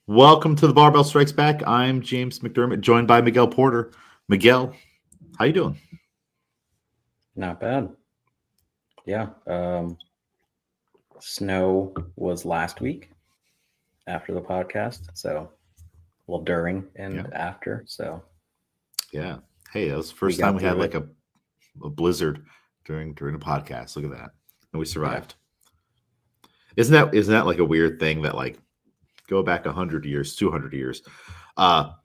Welcome to the Barbell Strikes Back. I'm James McDermott, joined by Miguel Porter. Miguel, how you doing? Not bad. Yeah. Snow was last week after the podcast. So, well, during Yeah, and after. So yeah. Hey, that was the we first time got we had through like it. a blizzard during a podcast. Look at that, and we Yeah. survived. Isn't that like a weird thing that like go back 100 years, 200 years,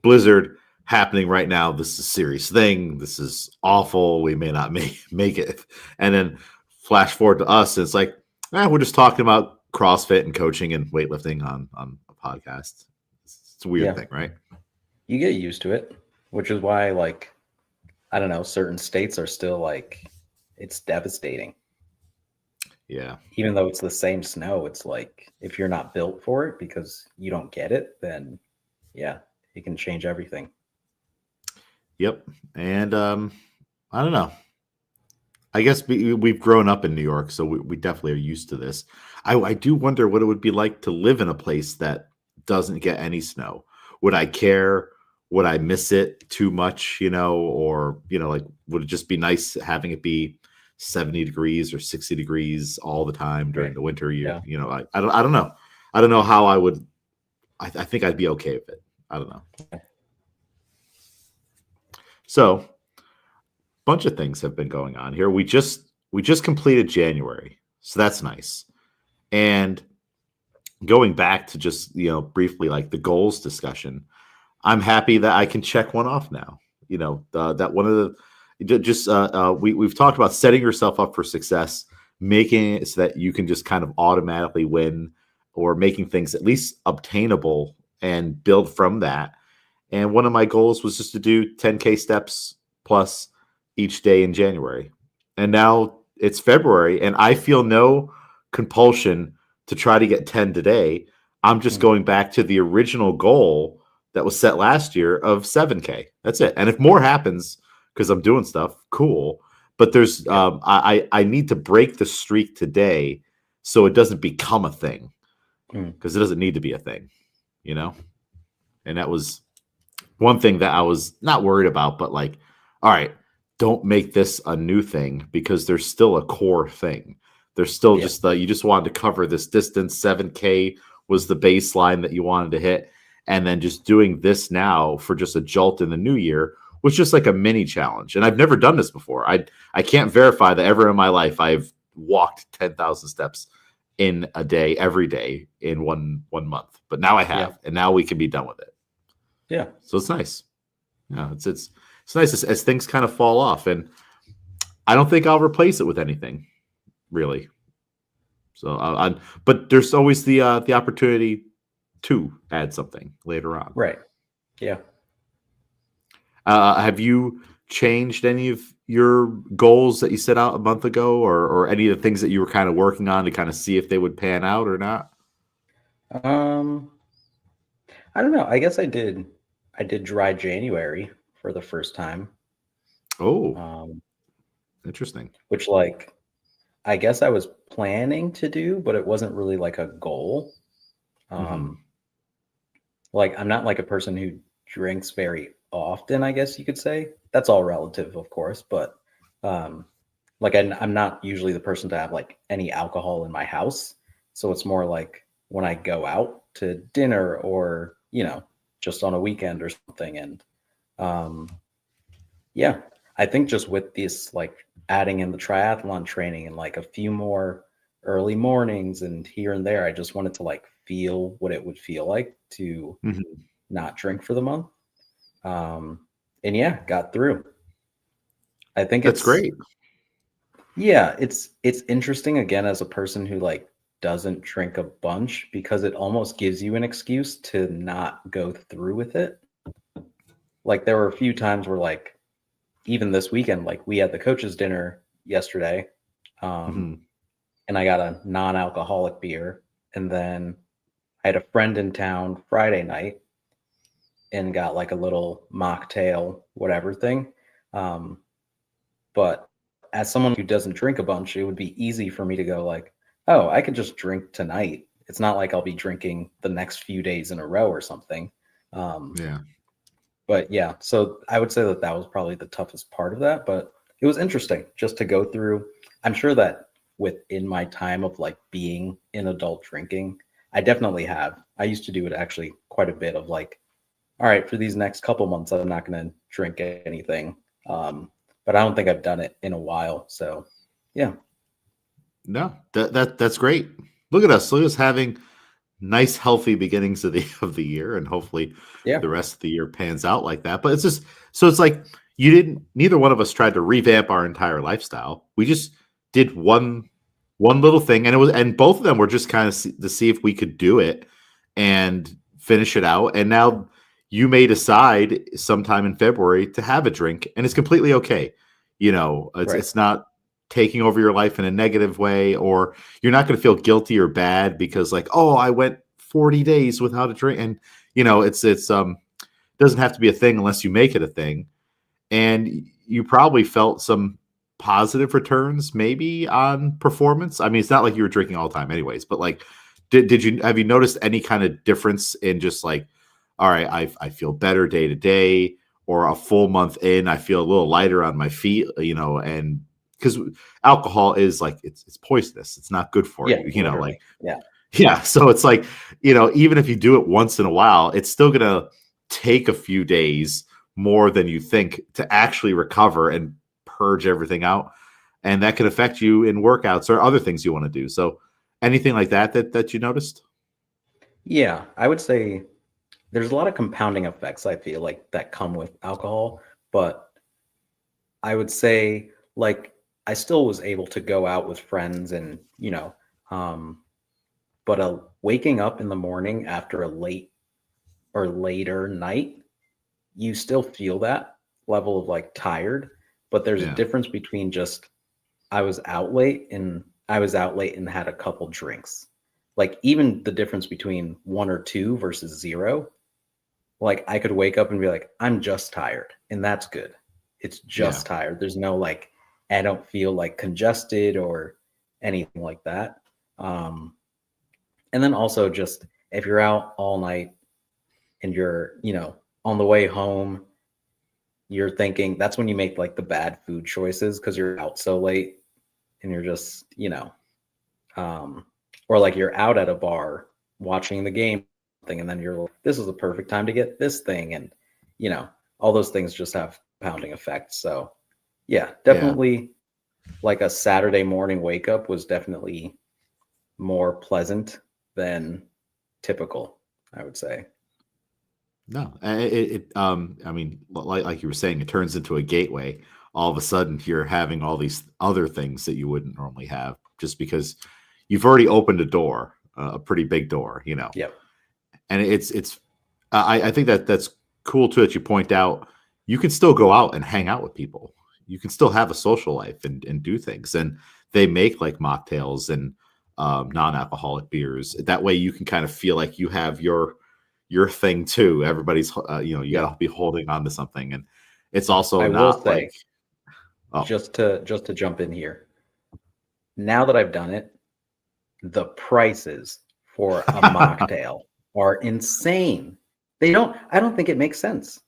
blizzard happening right now. This is a serious thing. This is awful. We may not make it, and then flash forward to us. And it's like, we're just talking about CrossFit and coaching and weightlifting on a podcast. It's a weird Yeah. thing, right? You get used to it, which is why, like, I don't know, certain states are still like, it's devastating. Yeah. Even though it's the same snow, it's like, if you're not built for it because you don't get it, then yeah, it can change everything. Yep. And I don't know. I guess we've grown up in New York, so we definitely are used to this. I do wonder what it would be like to live in a place that doesn't get any snow. Would I care? Would I miss it too much? Or like, would it just be nice having it be 70 degrees or 60 degrees all the time during Right. the winter year? Yeah. I don't know. I don't know how I would. I think I'd be okay with it. I don't know. So, bunch of things have been going on here. We just completed January, so that's nice. And going back to just briefly like the goals discussion, I'm happy that I can check one off now. That one of we've talked about setting yourself up for success, making it so that you can just kind of automatically win, or making things at least obtainable and build from that. And one of my goals was just to do 10K steps plus each day in January. And now it's February, and I feel no compulsion to try to get 10 today. I'm just Mm. going back to the original goal that was set last year of 7K. That's it. And if more happens because I'm doing stuff, cool. But there's Yeah. I need to break the streak today so it doesn't become a thing, Mm. because it doesn't need to be a thing, you know? And that was one thing that I was not worried about, but like, all right, don't make this a new thing, because there's still a core thing. There's still Yeah. just you just wanted to cover this distance. 7K was the baseline that you wanted to hit. And then just doing this now for just a jolt in the new year was just like a mini challenge. And I've never done this before. I can't verify that ever in my life I've walked 10,000 steps in a day, every day in one month. But now I Yeah. have, and now we can be done with it. Yeah. So it's nice. Yeah, it's nice as things kind of fall off, and I don't think I'll replace it with anything really. So, but there's always the opportunity to add something later on. Right. Yeah. Have you changed any of your goals that you set out a month ago, or any of the things that you were kind of working on to kind of see if they would pan out or not? Um, I don't know. I guess I did. I did dry January for the first time. Oh, Um, interesting. which like I guess I was planning to do, but it wasn't really like a goal. Hmm. Um, like I'm not like a person who drinks very often, I guess you could say. That's all relative, of course, but um, like I'm not usually the person to have like any alcohol in my house. So it's more like when I go out to dinner or, just on a weekend or something. And um, yeah, I think just with this, like adding in the triathlon training and like a few more early mornings and here and there, I just wanted to like feel what it would feel like to Hmm. not drink for the month. Um, and yeah, got through. I think That's great. yeah, it's interesting again as a person who like doesn't drink a bunch because it almost gives you an excuse to not go through with it. Like there were a few times where like even this weekend, like we had the coaches dinner yesterday, um, Hmm. and I got a non-alcoholic beer, and then I had a friend in town Friday night and got like a little mocktail, whatever thing. Um, but as someone who doesn't drink a bunch, it would be easy for me to go like, oh, I could just drink tonight It's not like I'll be drinking the next few days in a row or something. Um, Yeah. but yeah, so I would say that that was probably the toughest part of that, but it was interesting just to go through. I'm sure that within my time of like being in adult drinking, I definitely have. I used to do it actually quite a bit of like, all right, for these next couple months, I'm not going to drink anything. But I don't think I've done it in a while. So yeah, No, that's great. Look at us. Look at us having nice, healthy beginnings of the year, and hopefully yeah, the rest of the year pans out like that. But it's just so it's like you didn't. Neither one of us tried to revamp our entire lifestyle. We just did one little thing, and it was and both of them were just kind of to see if we could do it and finish it out. And now you may decide sometime in February to have a drink, and it's completely okay. right. It's not taking over your life in a negative way, or you're not going to feel guilty or bad because like, oh, I went 40 days without a drink. And it's doesn't have to be a thing unless you make it a thing. And you probably felt some positive returns maybe on performance. I mean, it's not like you were drinking all the time anyways, but like did you have you noticed any kind of difference in just like, all right, I feel better day to day, or a full month in, I feel a little lighter on my feet, and because alcohol is like it's poisonous. It's not good for Yeah, you, like literally. Yeah. yeah. So it's like, even if you do it once in a while, it's still gonna take a few days more than you think to actually recover and purge everything out. And that can affect you in workouts or other things you want to do. So anything like that you noticed? Yeah. I would say there's a lot of compounding effects, I feel like, that come with alcohol. But I would say, like, I still was able to go out with friends and, um, but waking up in the morning after a late or later night, you still feel that level of like tired, but there's a Yeah. difference between just I was out late and had a couple drinks. Like even the difference between one or two versus zero, like I could wake up and be like, I'm just tired, and that's good. It's Yeah. just tired. There's no like, I don't feel like congested or anything like that. Um, and then also just if you're out all night and you're, on the way home, you're thinking that's when you make like the bad food choices because you're out so late and you're just, um, or like you're out at a bar watching the game thing, and then you're like, this is the perfect time to get this thing, and you know, all those things just have pounding effects. So yeah, Yeah. definitely like a Saturday morning wake up was definitely more pleasant than typical, I would say. No, I mean, like you were saying, it turns into a gateway. All of a sudden, you're having all these other things that you wouldn't normally have, just because you've already opened a door, a pretty big door. Yep. And I think that's cool too that you point out you can still go out and hang out with people. You can still have a social life and do things, and they make like mocktails and non-alcoholic beers. That way, you can kind of feel like you have your thing too. Everybody's, you got Yep. to be holding on to something, and it's also I will not like, say, oh, just to jump in here, now that I've done it, the prices for a mocktail are insane. I don't think it makes sense.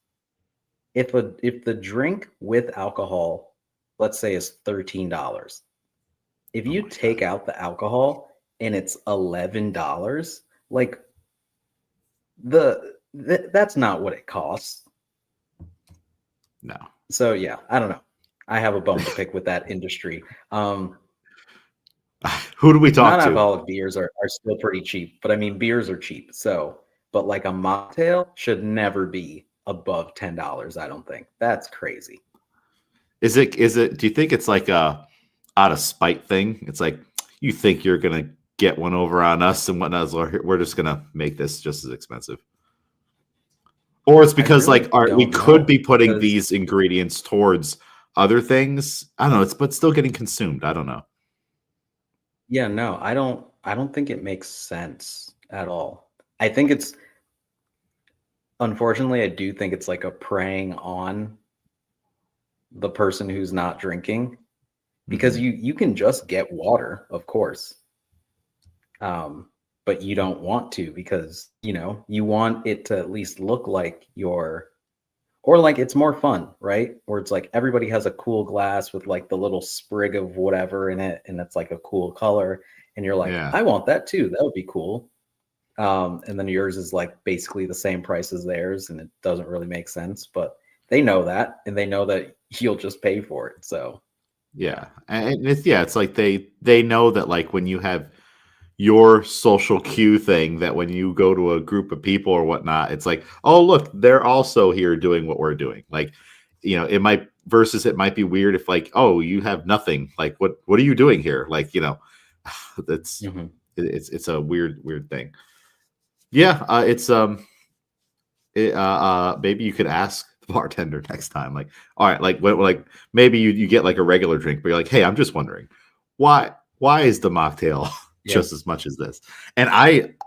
If the drink with alcohol, let's say is $13, if oh you my god, take out the alcohol and it's $11, like that's not what it costs. no. So yeah, I don't know. I have a bone to pick with that industry. Who do we talk to? Non-alcoholic beers are still pretty cheap, but I mean beers are cheap. So, but like a mocktail should never be above $10, I don't think. That's crazy. Is it? Do you think it's like a out of spite thing? It's like you think you're gonna get one over on us and whatnot. So we're just gonna make this just as expensive. Or it's I because really like we don't could know be putting because these ingredients towards other things. I don't know. It's but still getting consumed. I don't know. yeah, no, I don't think it makes sense at all. I think it's unfortunately I do think it's like a preying on the person who's not drinking because Hmm. you can just get water, of course. Um, but you don't want to because, you want it to at least look like or like it's more fun, right? Where it's like everybody has a cool glass with like the little sprig of whatever in it, and it's like a cool color. And you're like, Yeah. I want that too. That would be cool. And then yours is like basically the same price as theirs, and it doesn't really make sense. But they know that, and they know that you'll just pay for it. So yeah. Yeah. And it's like they know that like when you have your social cue thing, that when you go to a group of people or whatnot, it's like, oh look, they're also here doing what we're doing. Like, it might be weird if like, oh, you have nothing. Like what are you doing here? Like, that's Mhm. it's a weird thing. Yeah, maybe you could ask the bartender next time, like, all right, like maybe you get like a regular drink, but you're like, hey, I'm just wondering, why is the mocktail Yeah. just as much as this? And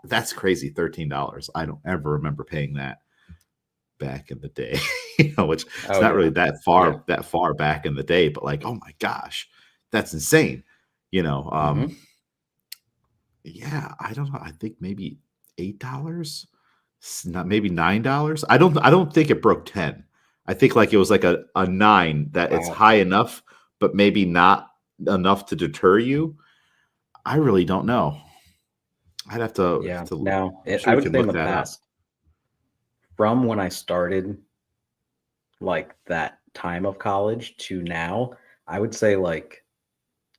that's crazy, $13. I don't ever remember paying that back in the day, which it's Oh not really yeah. Yeah. that far back in the day, but like, oh my gosh, that's insane. You know, um, Hmm. yeah, I don't know. I think maybe $8, not maybe $9. I don't think it broke 10. I think like it was like a nine, that it's Wow. high enough, but maybe not enough to deter you. I really don't know. I'd have to Yeah. to. Now, I'm sure I we would can say in look the that up. past, from when I started like that time of college to now, I would say like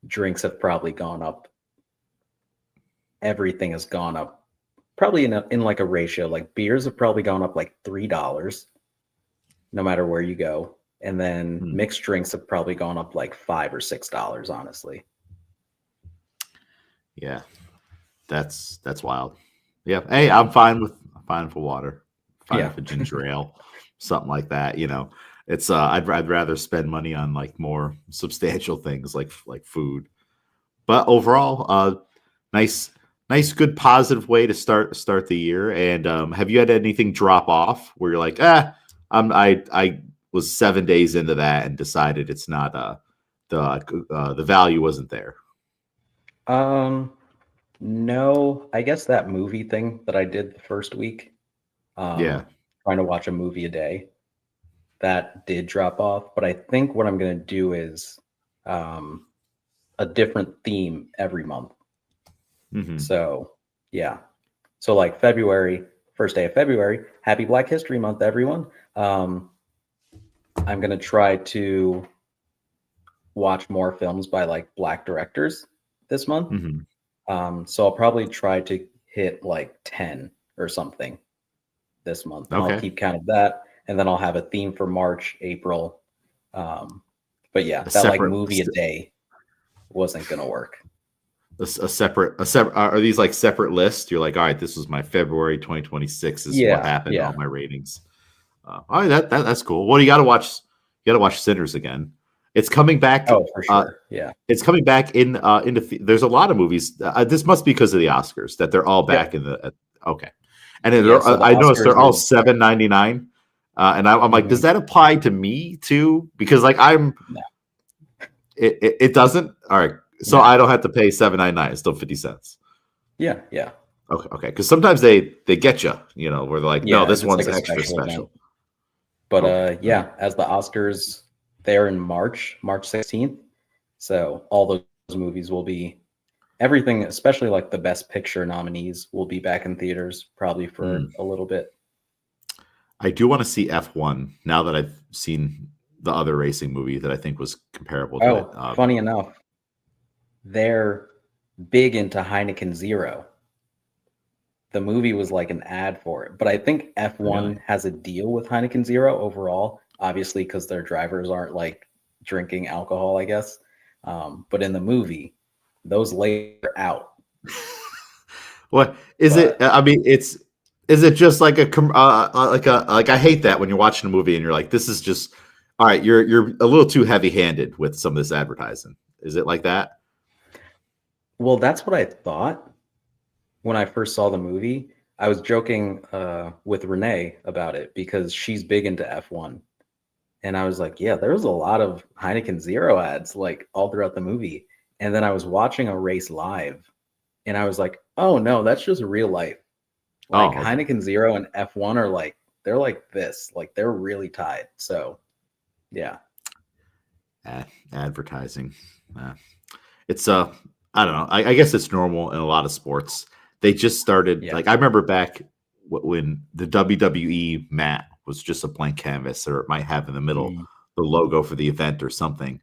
drinks have probably gone up. Everything has gone up probably in like a ratio. Like beers have probably gone up like $3 no matter where you go. And then Hmm. mixed drinks have probably gone up like $5 or $6, honestly. Yeah, that's wild. Yeah. Hey, Yeah. I'm fine for water. Fine Yeah. for ginger ale, something like that. It's I'd rather spend money on like more substantial things like food. But overall, nice, good positive way to start the year. And have you had anything drop off where you're like, I was 7 days into that and decided it's not the value wasn't there. Um, no, I guess that movie thing that I did the first week, Yeah. um, trying to watch a movie a day, that did drop off. But I think what I'm going to do is um, a different theme every month. Hmm. So, yeah. So, like February, first day of February, happy Black History Month, everyone. Um, I'm going to try to watch more films by like Black directors this month. Hmm. So I'll probably try to hit like 10 or something this month, and I'll Okay. keep count of that. And then I'll have a theme for March, April. Um, but yeah, A that like separate movie a day wasn't gonna work. a separate are these like separate lists? You're like, all right, this was my February 2026. This is what Yeah, happened. All yeah. my ratings. All right, that's cool. Well, you got to watch. You got to watch Sinners again. It's coming back. Oh, for Uh, sure. Yeah. it's coming back there's a lot of movies. This must be because of the Oscars that they're all back Yep. in the. Okay, and Yeah. So the I noticed they're Oscars all is $7.99. And I'm like, does mhm. that apply to me too? Because like No, it doesn't. All right, so no. I don't have to pay $7.99. It's still 50 cents. Yeah, yeah, Okay. Because sometimes they get you, where they're like, no, yeah. this If it's like one's a extra special event. special. But Okay. All right. yeah, as the Oscars, they're in March 16th. So all those movies will be everything, especially like the best picture nominees, will be back in theaters probably for Hmm. a little bit. I do want to see F1 now that I've seen the other racing movie that I think was comparable to it. Oh, funny enough, they're big into Heineken Zero. The movie was like an ad for it, but I think F1 Really? has a deal with Heineken Zero overall, obviously because their drivers aren't like drinking alcohol, I guess. But in the movie, those later out. What is it? But I mean, is it just like like I hate that when you're watching a movie and you're like, this is just all right. You're a little too heavy handed with some of this advertising. Is it like that? well, that's what I thought when I first saw the movie. I was joking with Renee about it because she's big into F1. And I was like, yeah, there was a lot of Heineken Zero ads like all throughout the movie. And then I was watching a race live and I was like, Oh no, that's just real life. Like Oh, okay. Heineken Zero and F1 are like they're like this. Like they're really tied. So yeah. Advertising. Uh, it's I don't know. I guess it's normal in a lot of sports. They just started Yeah. like I remember back when the WWE mat was just a blank canvas, or it might have in the middle Mm. the logo for the event or something.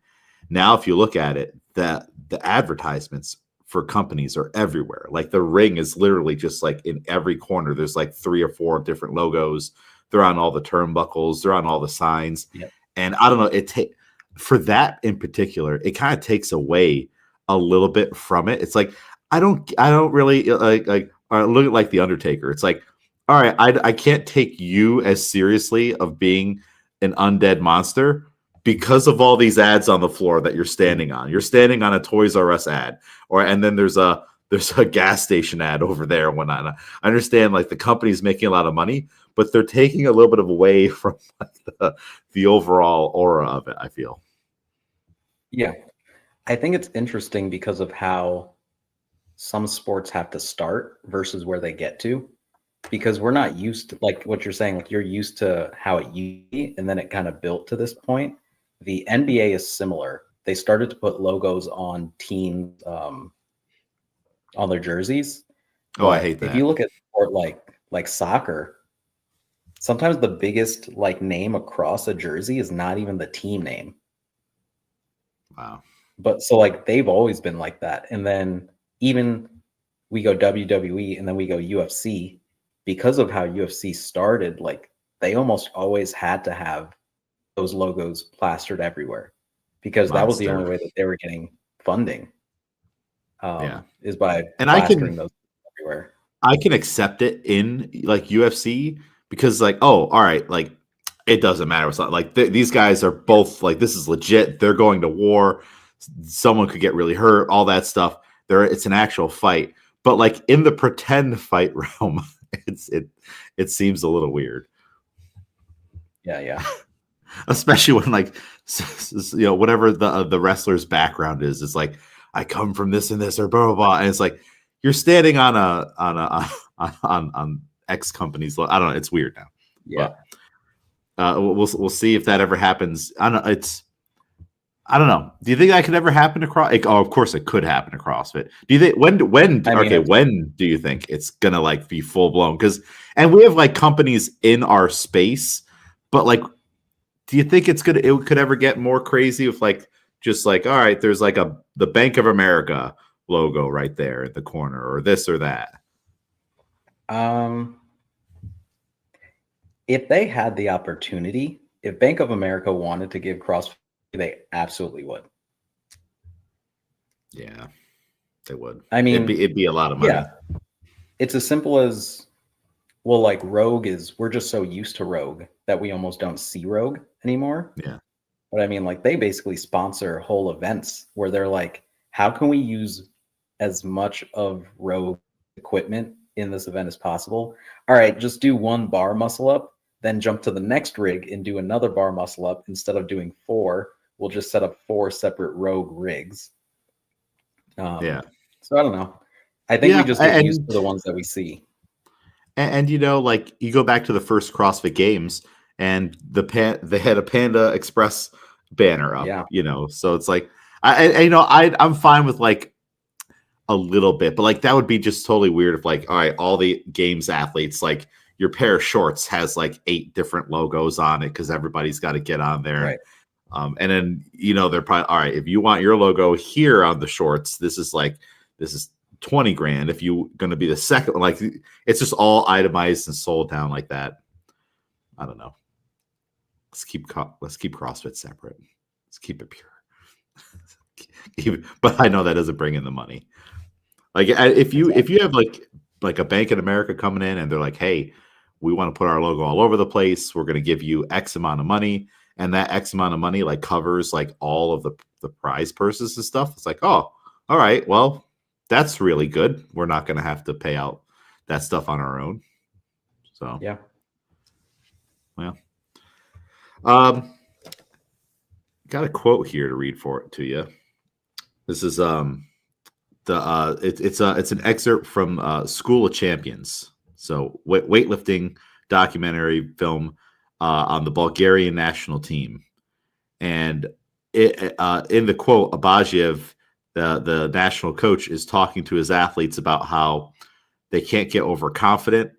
Now, if you look at it, the advertisements for companies are everywhere. Like the ring is literally just like in every corner. There's like 3 or 4 different logos. They're on all the turnbuckles. They're on all the signs. Yep. And I don't know. For that in particular, it kind of takes away a little bit from it. It's like I don't really like look at like the Undertaker. It's like, all right, I can't take you as seriously of being an undead monster because of all these ads on the floor that you're Mm. standing on. You're standing on a Toys R Us ad, and then there's a gas station ad over there and whatnot. I understand like the company's making a lot of money, but they're taking a little bit of away from like the overall aura of it, I feel. Yeah. I think it's interesting because of how some sports have to start versus where they get to. Because we're not used to like what you're saying, like you're used to how it used to be, and then it kind of built to this point. The NBA is similar. They started to put logos on teams on their jerseys, Oh, I but hate if you that. look at sport like soccer, sometimes the biggest like name across a jersey is not even the team name. Wow. But so like they've always been like that. And then even we go WWE and then we go UFC because of how UFC started, like they almost always had to have those logos plastered everywhere because that was the only Monster. way that they were getting funding, Yeah. is by And plastering those everywhere. I can accept it in like UFC because like, oh, all right, like it doesn't matter. It's not like these guys are Yeah. both like this is legit. They're going to war. Someone could get really hurt. All that stuff. It's an actual fight. But like in the pretend fight realm, it seems a little weird, Yeah. Yeah. especially when like whatever the wrestler's background is. It's like I come from this and this or blah blah blah, and it's like you're standing on X companies. I don't know. It's weird now, Yeah. but we'll see if that ever happens. I don't know. Do you think that could ever happen to Like, oh, of course it could happen to CrossFit. Do you think I mean, when do you think it's gonna like be full blown? And we have like companies in our space, but like, do you think it could ever get more crazy with like just like all right, there's like the Bank of America logo right there in the corner or this or that? um, if they had the opportunity, if Bank of America wanted to give CrossFit, they absolutely would. Yeah, they would. I mean, It'd be a lot of yeah, money. it's as simple as well, like Rogue is, we're just so used to Rogue that we almost don't see Rogue anymore. Yeah, But I mean, like they basically sponsor whole events where they're like, how can we use as much of Rogue equipment in this event as possible? All right, just do one bar muscle up, then jump to the next rig and do another bar muscle up. Instead of doing 4, we'll just set up 4 separate Rogue rigs. yeah, So I don't know. I think we yeah, just get used to the ones that we see. and like you go back to the first CrossFit Games, and they had a Panda Express banner up, Yeah. So it's like I'm fine with like a little bit, but like that would be just totally weird if like all right, all the games athletes like your pair of shorts has like 8 different logos on it because everybody's got to get on there. Right. And then they're probably all right. If you want your logo here on the shorts, this is 20 grand. If you going to be the second, like it's just all itemized and sold down like that. I don't know. Let's keep CrossFit separate. Let's keep it pure. But I know that doesn't bring in the money. Like if Exactly. you have like a Bank in America coming in and they're like, hey, we want to put our logo all over the place. We're going to give you X amount of money, and that X amount of money like covers like all of the prize purses and stuff. It's like, oh, all right, well, that's really good. We're not going to have to pay out that stuff on our own. So Yeah. well, um, got a quote here to read for it to you. This is it's an excerpt from School of Champions, so weightlifting documentary film on the Bulgarian national team, and in the quote, Abaziev, the national coach, is talking to his athletes about how they can't get overconfident,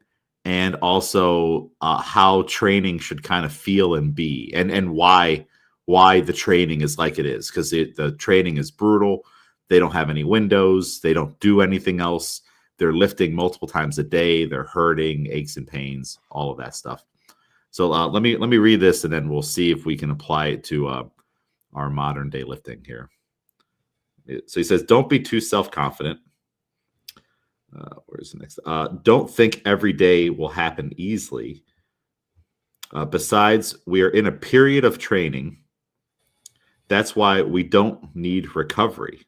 and also how training should kind of feel and be, and why the training is like it is, because the training is brutal. They don't have any windows. They don't do anything else. They're lifting multiple times a day. They're hurting, aches and pains, all of that stuff. So let me read this, and then we'll see if we can apply it to our modern day lifting here. So he says, "Don't be too self-confident." Where's the next? Don't think every day will happen easily. Besides, we are in a period of training. That's why we don't need recovery.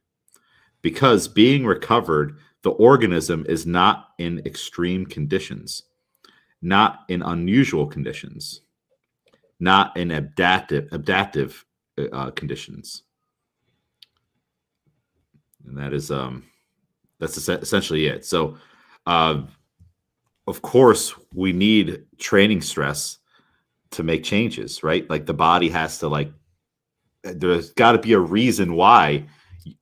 Because being recovered, the organism is not in extreme conditions, not in unusual conditions, not in adaptive conditions. And that's essentially it. So, of course, we need training stress to make changes, right? Like the body has to there's got to be a reason why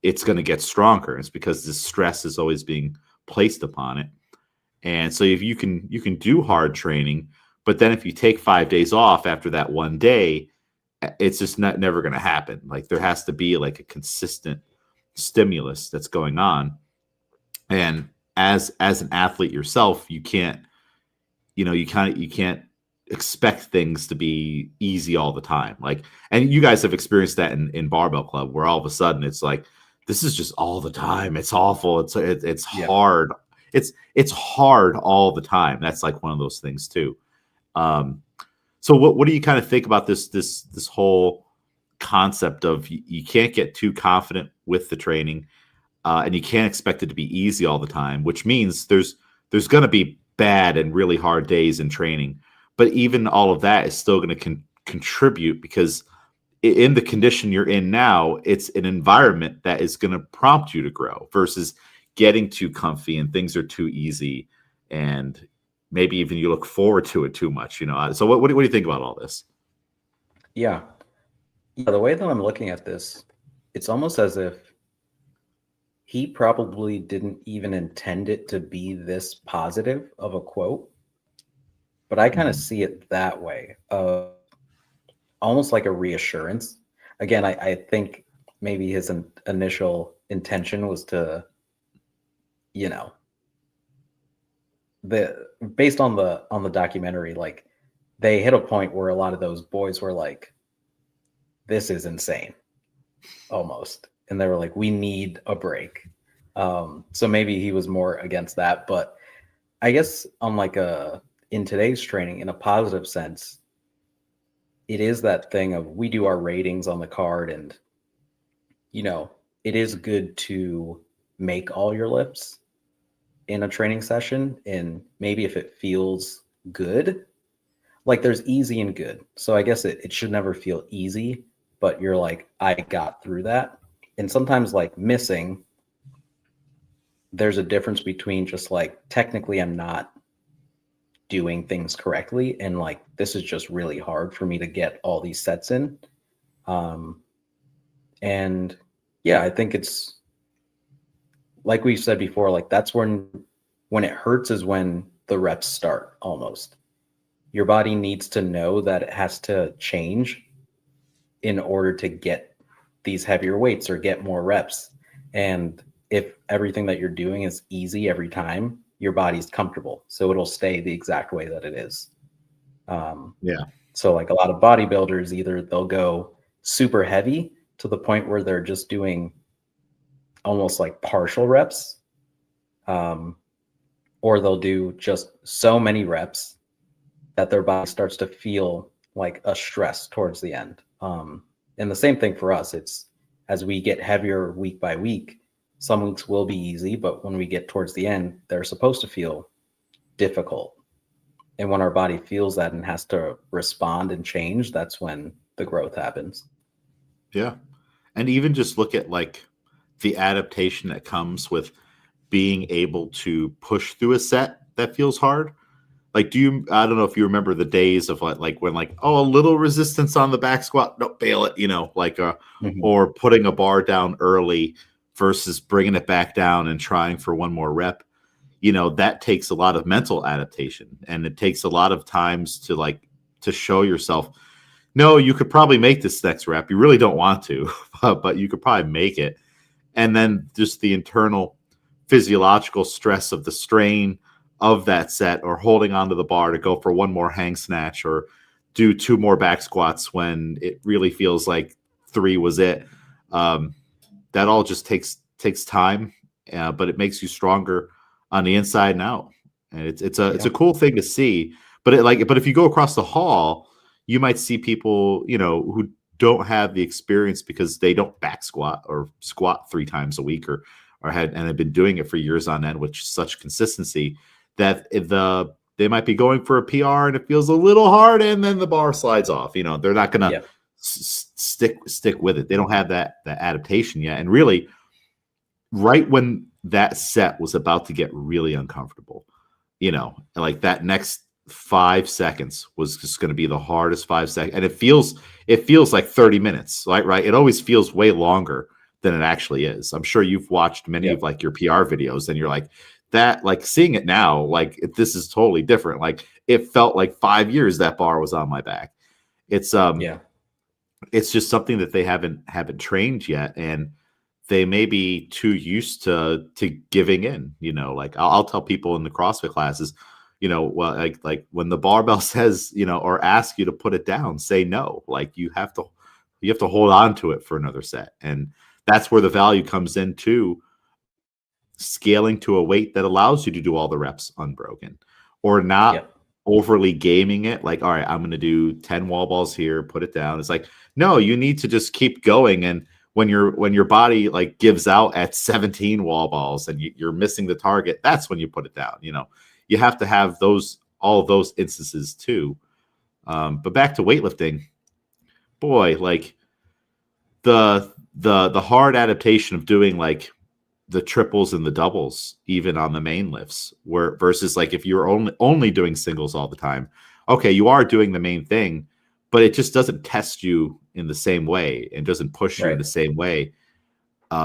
it's going to get stronger. It's because this stress is always being placed upon it. And so if you can do hard training, but then if you take 5 days off after that one day, it's just never going to happen. Like there has to be like a consistent stimulus that's going on. And as an athlete yourself, you can't expect things to be easy all the time. Like, and you guys have experienced that in Barbell Club, where all of a sudden it's like, this is just all the time. It's awful. It's Yeah. hard. It's hard all the time. That's like one of those things too. So what do you kind of think about this whole concept of you can't get too confident with the training, and you can't expect it to be easy all the time, which means there's going to be bad and really hard days in training. But even all of that is still going to contribute, because in the condition you're in now, it's an environment that is going to prompt you to grow versus getting too comfy and things are too easy, and maybe even you look forward to it too much. So what do you think about all this? Yeah. The way that I'm looking at this, it's almost as if he probably didn't even intend it to be this positive of a quote, but I kind of see it that way, almost like a reassurance. Again, I think maybe his initial intention was to, based on the documentary, like they hit a point where a lot of those boys were like, this is insane, almost, and they were like, we need a break. So maybe he was more against that, but I guess on in today's training, in a positive sense, it is that thing of we do our ratings on the card, and it is good to make all your lifts in a training session. And maybe if it feels good, like there's easy and good. So I guess it should never feel easy, but you're like, I got through that. And sometimes like missing, there's a difference between just like, technically I'm not doing things correctly, and like, this is just really hard for me to get all these sets in. And yeah, I think it's like we said before, like that's when it hurts is when the reps start. Almost your body needs to know that it has to change in order to get these heavier weights or get more reps. And if everything that you're doing is easy every time, your body's comfortable, so it'll stay the exact way that it is. Yeah. So like a lot of bodybuilders, either they'll go super heavy to the point where they're just doing almost like partial reps, or they'll do just so many reps that their body starts to feel like a stress towards the end. And the same thing for us. It's as we get heavier week by week, some weeks will be easy, but when we get towards the end, they're supposed to feel difficult. And when our body feels that and has to respond and change, that's when the growth happens. Yeah. And even just look at like the adaptation that comes with being able to push through a set that feels hard. Like, I don't know if you remember the days of like when like, oh, a little resistance on the back squat, no, bail it, like, Mhm. or putting a bar down early versus bringing it back down and trying for one more rep. That takes a lot of mental adaptation, and it takes a lot of times to show yourself, no, you could probably make this next rep. You really don't want to, but you could probably make it. And then just the internal physiological stress of the strain of that set, or holding onto the bar to go for one more hang snatch or do two more back squats when it really feels like three was it. That all just takes time, but it makes you stronger on the inside and out. And it's a cool thing to see. But if you go across the hall, you might see people who don't have the experience because they don't back squat or squat 3 times a week or have been doing it for years on end with such consistency that they might be going for a PR and it feels a little hard and then the bar slides off. They're not going to stick with it. They don't have that adaptation yet. And really, right when that set was about to get really uncomfortable, like that next 5 seconds was just going to be the hardest 5 seconds, and it feels like 30 minutes, right? It always feels way longer than it actually is. I'm sure you've watched many of like your PR videos, and you're like, that, like, seeing it now, like, this is totally different. Like, it felt like 5 years that bar was on my back. It's just something that they haven't trained yet, and they may be too used to giving in. Like, I'll tell people in the CrossFit classes, well, like when the barbell says, or asks you to put it down, say no. Like, you have to hold on to it for another set, and that's where the value comes into scaling to a weight that allows you to do all the reps unbroken, or not overly gaming it. Like, all right, I'm going to do 10 wall balls here, put it down. It's like, no, you need to just keep going. And when your body like gives out at 17 wall balls and you're missing the target, that's when you put it down. You have to have all of those instances too. But back to weightlifting, boy, like the hard adaptation of doing like the triples and the doubles, even on the main lifts, versus like if you're only doing singles all the time, okay, you are doing the main thing, but it just doesn't test you in the same way and doesn't push you in the same way,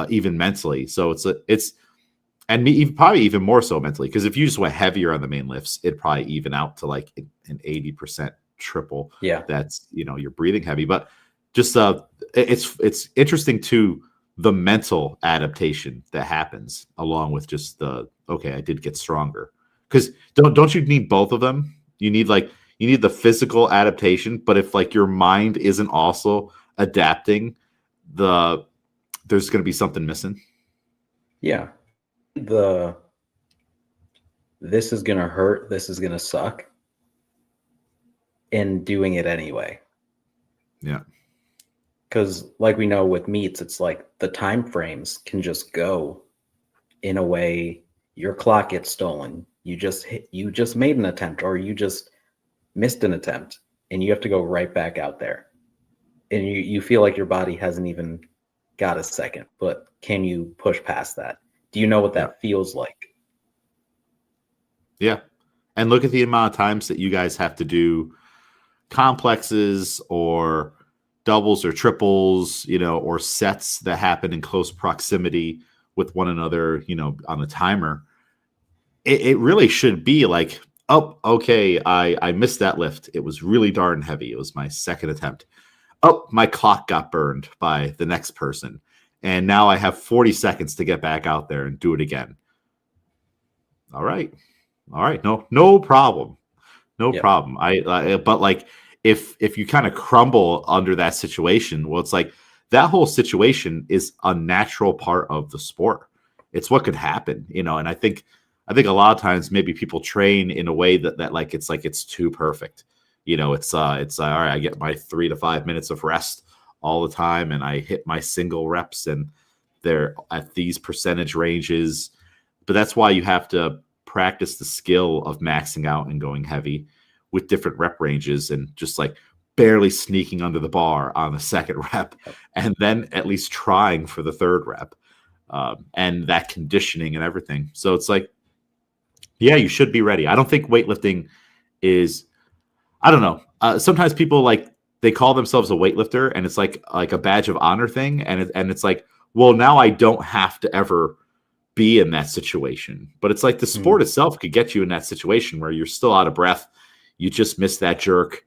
even mentally. So probably even more so mentally, because if you just went heavier on the main lifts, it'd probably even out to like an 80% triple. That's you're breathing heavy, but just it's interesting too, the mental adaptation that happens along with just okay, I did get stronger. Because don't you need both of them? You need the physical adaptation, but if like your mind isn't also adapting, there's going to be something missing. Yeah. This is going to hurt, this is going to suck, and doing it anyway. Yeah. Because like we know with meets, it's like the time frames can just go in a way. Your clock gets stolen. You just made an attempt, or you just missed an attempt, and you have to go right back out there. And you feel like your body hasn't even got a second, but can you push past that? Do you know what that feels like? Yeah. And look at the amount of times that you guys have to do complexes or doubles or triples, or sets that happen in close proximity with one another, on a timer. It really should be like, oh, okay, I missed that lift. It was really darn heavy. It was my second attempt. Oh, my clock got burned by the next person. And now I have 40 seconds to get back out there and do it again. All right. No problem. No problem. But like, if you kind of crumble under that situation, well, it's like that whole situation is a natural part of the sport. It's what could happen, and I think a lot of times maybe people train in a way that like it's too perfect. It's all right, I get my 3 to 5 minutes of rest all the time, and I hit my single reps, and they're at these percentage ranges. But that's why you have to practice the skill of maxing out and going heavy with different rep ranges, and just like barely sneaking under the bar on the second rep, and then at least trying for the third rep. and that conditioning and everything. So it's like, yeah, you should be ready. I don't think weightlifting is, I don't know. Sometimes people like, they call themselves a weightlifter and it's like a badge of honor thing. And it's like, well, now I don't have to ever be in that situation. But it's like the sport itself could get you in that situation where you're still out of breath. You just missed that jerk.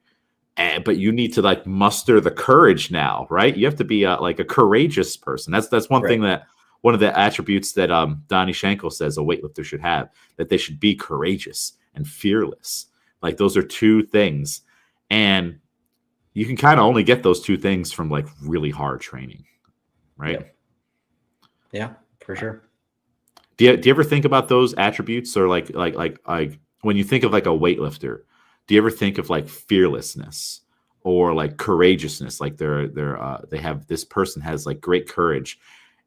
But you need to like muster the courage now, right? You have to be like a courageous person. That's one thing that, one of the attributes that Donnie Schenkel says a weightlifter should have, that they should be courageous and fearless. Like those are two things. And you can kind of only get those two things from like really hard training, right? Yeah, for sure. Do you ever think about those attributes, or like when you think of like a weightlifter, do you ever think of like fearlessness or like courageousness? Like they have, this person has like great courage.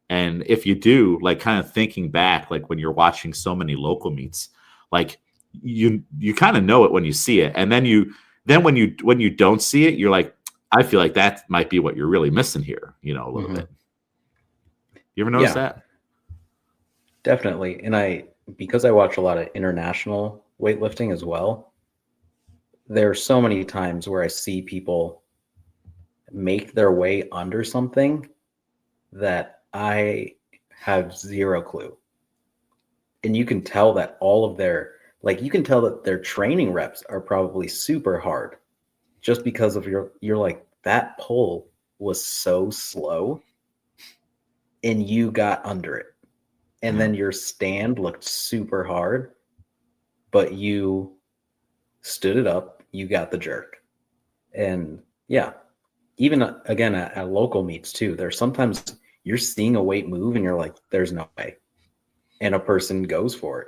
And if you do, like kind of thinking back, like when you're watching so many local meets, like you kind of know it when you see it. And then when you don't see it, you're like, I feel like that might be what you're really missing here, a little bit. You ever notice that? Definitely. And because I watch a lot of international weightlifting as well, there are so many times where I see people make their way under something that I have zero clue. And you can tell that you can tell that their training reps are probably super hard just because of you're like, that pull was so slow and you got under it. And then your stand looked super hard, but you stood it up, you got the jerk. And yeah, even again at local meets too, there's sometimes you're seeing a weight move and you're like, there's no way. And a person goes for it.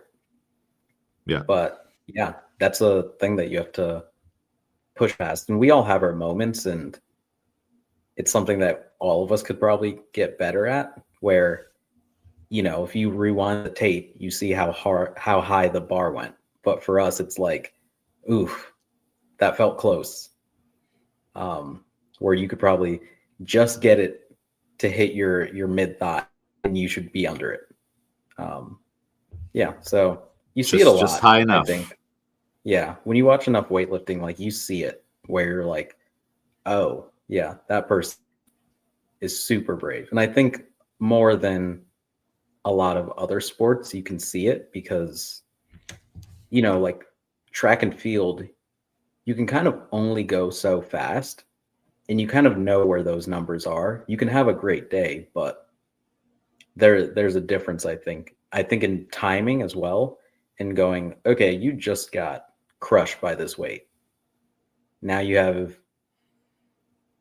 Yeah. But yeah, that's a thing that you have to push past. And we all have our moments, and it's something that all of us could probably get better at, where, if you rewind the tape, you see how high the bar went. But for us, it's like, oof, that felt close. Where you could probably just get it to hit your mid thigh, and you should be under it. So you see it a lot. Just high enough. I think. Yeah, when you watch enough weightlifting, like you see it where you're like, oh yeah, that person is super brave. And I think more than a lot of other sports, you can see it because, like track and field, you can kind of only go so fast, and you kind of know where those numbers are. You can have a great day, but there's a difference, I think. I think in timing as well, and going, okay, you just got crushed by this weight. Now you have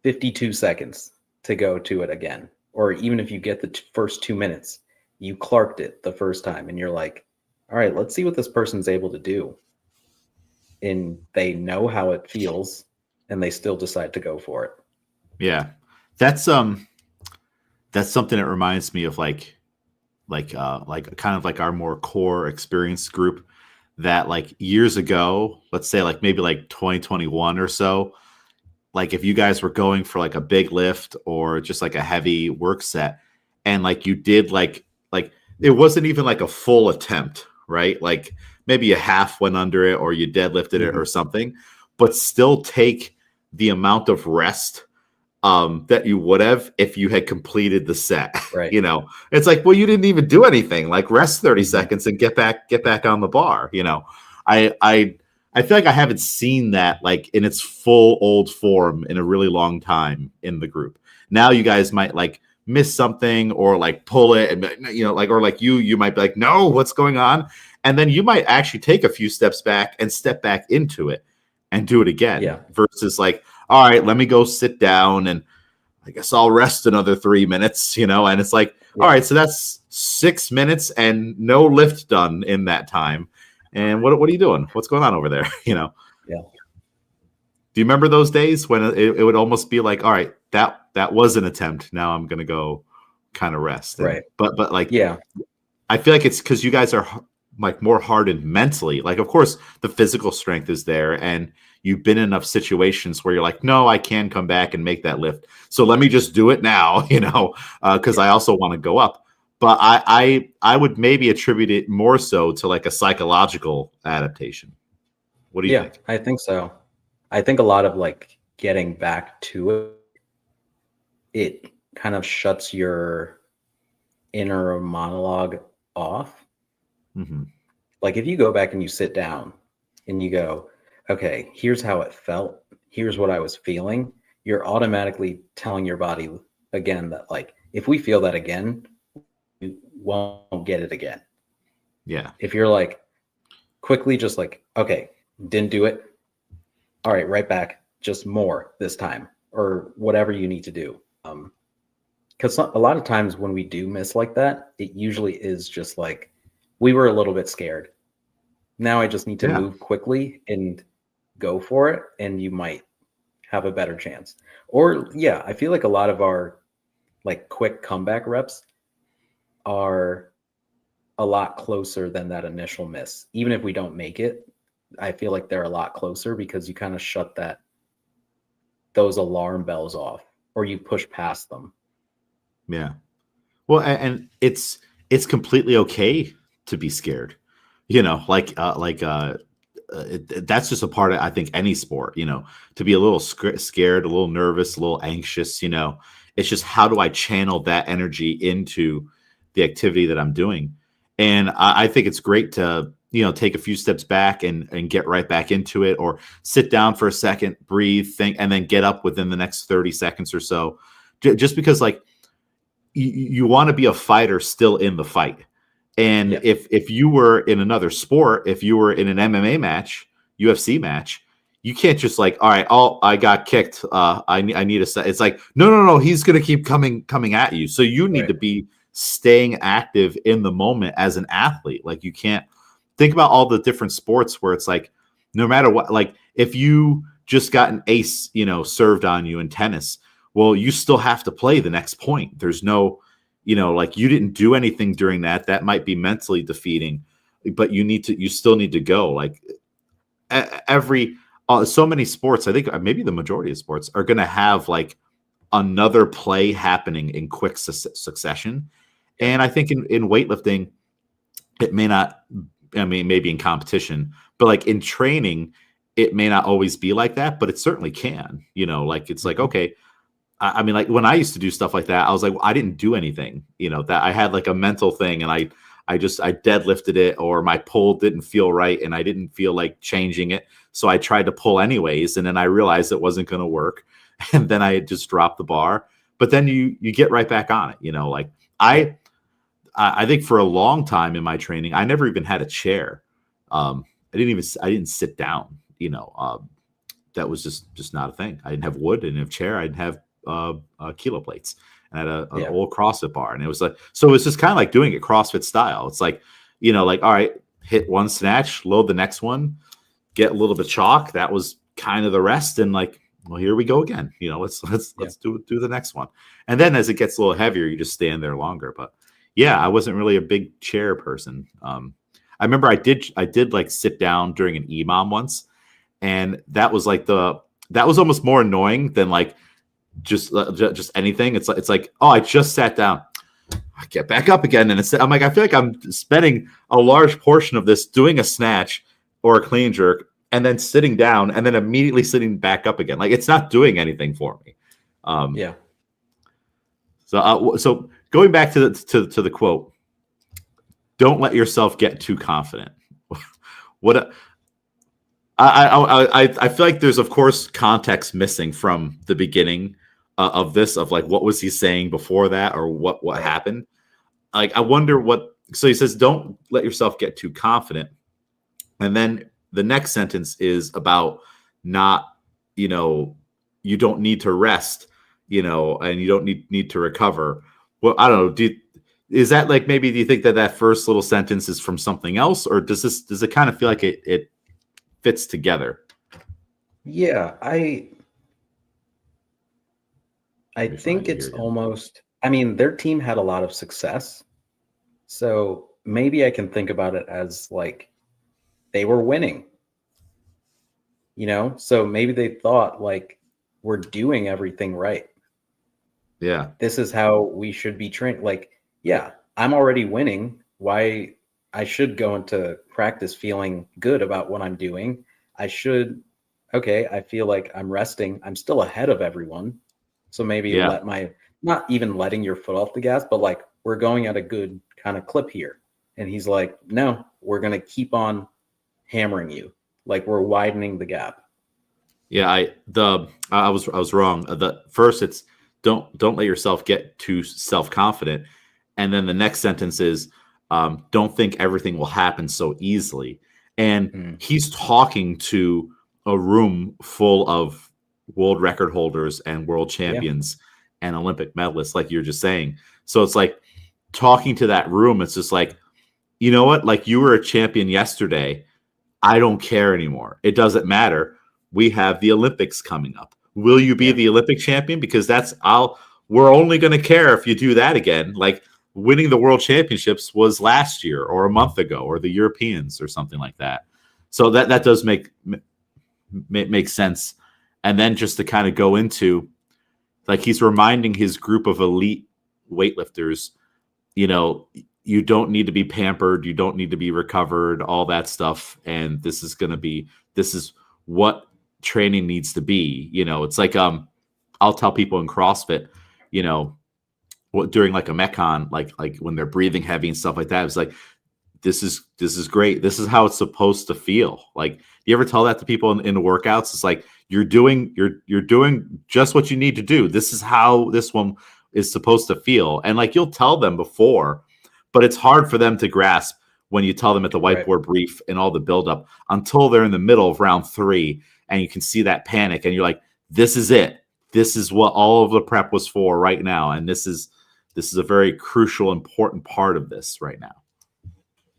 52 seconds to go to it again. Or even if you get the first 2 minutes, you clarked it the first time, and you're like, all right, let's see what this person's able to do. And they know how it feels, and they still decide to go for it. Yeah. That's something that reminds me of like kind of like our more core experienced group, that like years ago, let's say like maybe like 2021 or so, like if you guys were going for like a big lift or just like a heavy work set, and like you did like it wasn't even like a full attempt, right? Like maybe a half went under it, or you deadlifted it or something, but still take the amount of rest that you would have if you had completed the set. Right. It's like, well, you didn't even do anything. Like rest 30 seconds and get back on the bar. I feel like I haven't seen that like in its full old form in a really long time in the group. Now you guys might like miss something or like pull it, and or like you might be like, no, what's going on? And then you might actually take a few steps back and step back into it and do it again. Yeah. Versus like, all right, let me go sit down and I guess I'll rest another 3 minutes, and it's like, all right, so that's 6 minutes and no lift done in that time. And what are you doing? What's going on over there? Yeah. Do you remember those days when it would almost be like, all right, that was an attempt. Now I'm going to go kind of rest. Right. But like, yeah, I feel like it's because you guys are like more hardened mentally. Like, of course, the physical strength is there, and you've been in enough situations where you're like, no, I can come back and make that lift. So let me just do it now, because I also want to go up. but I would maybe attribute it more so to like a psychological adaptation. What do you Yeah, think? I think so. I think a lot of like getting back to it, it kind of shuts your inner monologue off. Hmm. Like if you go back and you sit down and you go, okay, here's how it felt, here's what I was feeling, you're automatically telling your body again that like if we feel that again, we won't get it again. Yeah. If you're like quickly just like, okay, didn't do it. All right, right back, just more this time or whatever you need to do. Because a lot of times when we do miss like that, it usually is just like we were a little bit scared. Now I just need to Yeah. move quickly and go for it, and you might have a better chance. Or yeah, I feel like a lot of our like quick comeback reps are a lot closer than that initial miss. Even if we don't make it, I feel like they're a lot closer because you kind of shut those alarm bells off or you push past them. Yeah. Well, and it's completely okay to be scared. You know, that's just a part of I think any sport. You know, to be a little scared, a little nervous, a little anxious. You know, it's just how do I channel that energy into the activity that I'm doing, and I think it's great to take a few steps back and get right back into it, or sit down for a second, breathe, think, and then get up within the next 30 seconds or so, just because like you want to be a fighter still in the fight. And Yeah. if you were in another sport, if you were in an MMA match, UFC match, you can't just like, all right, I got kicked. I need a set. It's like, no, he's gonna keep coming at you. So you need Right. to be staying active in the moment as an athlete. Like you can't think about all the different sports where it's like, no matter what, like if you just got an ace, served on you in tennis, well, you still have to play the next point. There's no, like you didn't do anything during that. That might be mentally defeating, but you still need to go. Like every, so many sports, I think maybe the majority of sports are going to have like another play happening in quick succession. Yeah. And I think in weightlifting, it may not, I mean, maybe in competition, but like in training, it may not always be like that, but it certainly can, like it's like, Mhm. okay, I mean, like when I used to do stuff like that, I was like, well, I didn't do anything, that I had like a mental thing and I deadlifted it, or my pull didn't feel right and I didn't feel like changing it. So I tried to pull anyways. And then I realized it wasn't going to work. And then I just dropped the bar, but then you get right back on it. Like Yeah. I think for a long time in my training, I never even had a chair. I didn't sit down, that was just not a thing. I didn't have wood, I didn't have chair, I didn't have kilo plates. And I had an Yeah. old CrossFit bar, and it was like, so it's just kind of like doing it CrossFit style. It's like, like, all right, hit one snatch, load the next one, get a little bit chalk. That was kind of the rest, and like, well, here we go again. Let's do the next one. And then as it gets a little heavier, you just stand there longer. But yeah, I wasn't really a big chair person. I remember I did like sit down during an EMOM once, and that was like that was almost more annoying than like just anything. It's like, oh, I just sat down, I get back up again, and I'm like, I feel like I'm spending a large portion of this doing a snatch or a clean jerk and then sitting down and then immediately sitting back up again. Like it's not doing anything for me. um Yeah. so going back to the quote, don't let yourself get too confident. what I feel like there's of course context missing from the beginning of this, of like what was he saying before that, or what Right. happened. Like I wonder what. So he says, don't let yourself get too confident, and then the next sentence is about not, you don't need to rest, and you don't need to recover. Well, I don't know. Is that like, maybe do you think that first little sentence is from something else, or does it kind of feel like it fits together? Yeah. I Let me find think it here it's again. almost, I mean, their team had a lot of success. So maybe I can think about it as like they were winning, So maybe they thought like we're doing everything right. Yeah. This is how we should be trained. Like, yeah, I'm already winning. Why I should go into practice feeling good about what I'm doing. Okay, I feel like I'm resting. I'm still ahead of everyone. So maybe Yeah. not even letting your foot off the gas, but like, we're going at a good kind of clip here. And he's like, no, we're going to keep on hammering you. Like, we're widening the gap. Yeah, I was wrong. The first, it's don't let yourself get too self confident, and then the next sentence is don't think everything will happen so easily. And Mm, he's talking to a room full of world record holders and world yeah. champions and Olympic medalists, like you're just saying. So it's like talking to that room. It's just like, you know what? Like, you were a champion yesterday. I don't care anymore. It doesn't matter. We have the Olympics coming up. Will you be Yeah. the Olympic champion? Because we're only going to care if you do that again. Like, winning the world championships was last year or a month ago, or the Europeans or something like that. So that does make sense. And then just to kind of go into, like, he's reminding his group of elite weightlifters, you don't need to be pampered, you don't need to be recovered, all that stuff. And this is what training needs to be. It's like, I'll tell people in CrossFit, you know, during like a Metcon, like when they're breathing heavy and stuff like that, it's like, this is great. This is how it's supposed to feel. Like, you ever tell that to people in the workouts? It's like, you're doing just what you need to do. This is how this one is supposed to feel. And like, you'll tell them before, but it's hard for them to grasp when you tell them at the Right. whiteboard brief and all the buildup until they're in the middle of round 3 and you can see that panic and you're like, this is it. This is what all of the prep was for right now. And this is a very crucial, important part of this right now.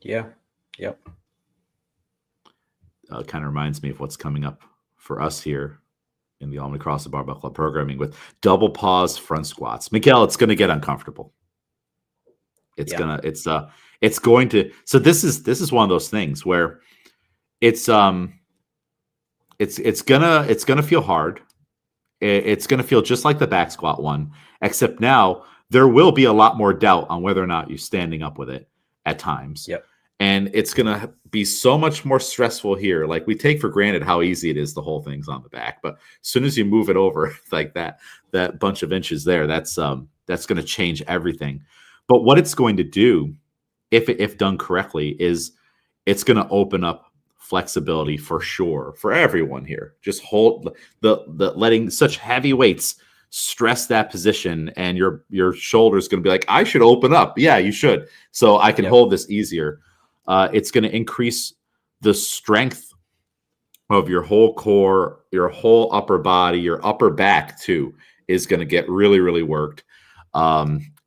Yeah. Yep. Kind of reminds me of what's coming up for us here in the Almond Cross the Barbell Club programming with double pause front squats. Miguel, it's going to get uncomfortable. It's going to. So this is one of those things where it's gonna feel hard. It's gonna feel just like the back squat one, except now there will be a lot more doubt on whether or not you're standing up with it at times. Yep. And it's going to be so much more stressful here. Like, we take for granted how easy it is. The whole thing's on the back. But as soon as you move it over like that bunch of inches there, that's going to change everything. But what it's going to do, if done correctly, is it's going to open up flexibility for sure for everyone here. Just hold the letting such heavy weights stress that position, and your shoulder's going to be like, I should open up. Yeah, you should. So I can hold this easier. It's going to increase the strength of your whole core, your whole upper body, your upper back too is going to get really, really worked.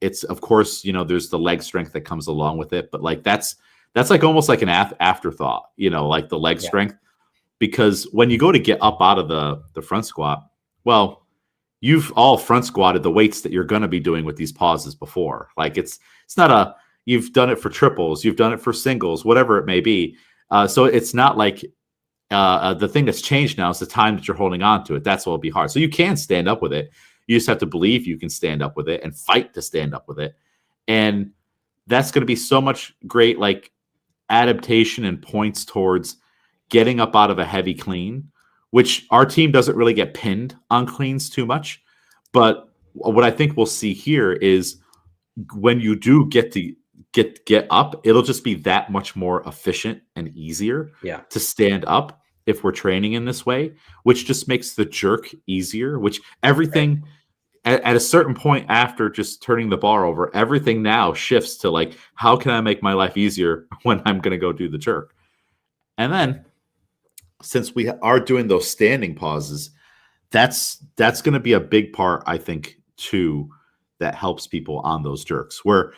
It's, of course, there's the leg strength that comes along with it, but like that's like almost like an afterthought, like the leg strength, because when you go to get up out of the front squat, well, you've all front squatted the weights that you're going to be doing with these pauses before. Like, it's not you've done it for triples, you've done it for singles, whatever it may be. So it's not like the thing that's changed now is the time that you're holding on to it. That's what will be hard. So you can stand up with it. You just have to believe you can stand up with it and fight to stand up with it. And that's going to be so much great, like, adaptation and points towards getting up out of a heavy clean, which our team doesn't really get pinned on cleans too much. But what I think we'll see here is when you do get up, it'll just be that much more efficient and easier to stand up if we're training in this way, which just makes the jerk easier, which everything at a certain point after just turning the bar over, everything now shifts to like, how can I make my life easier when I'm going to go do the jerk? And then since we are doing those standing pauses, that's going to be a big part, I think, too, that helps people on those jerks. Where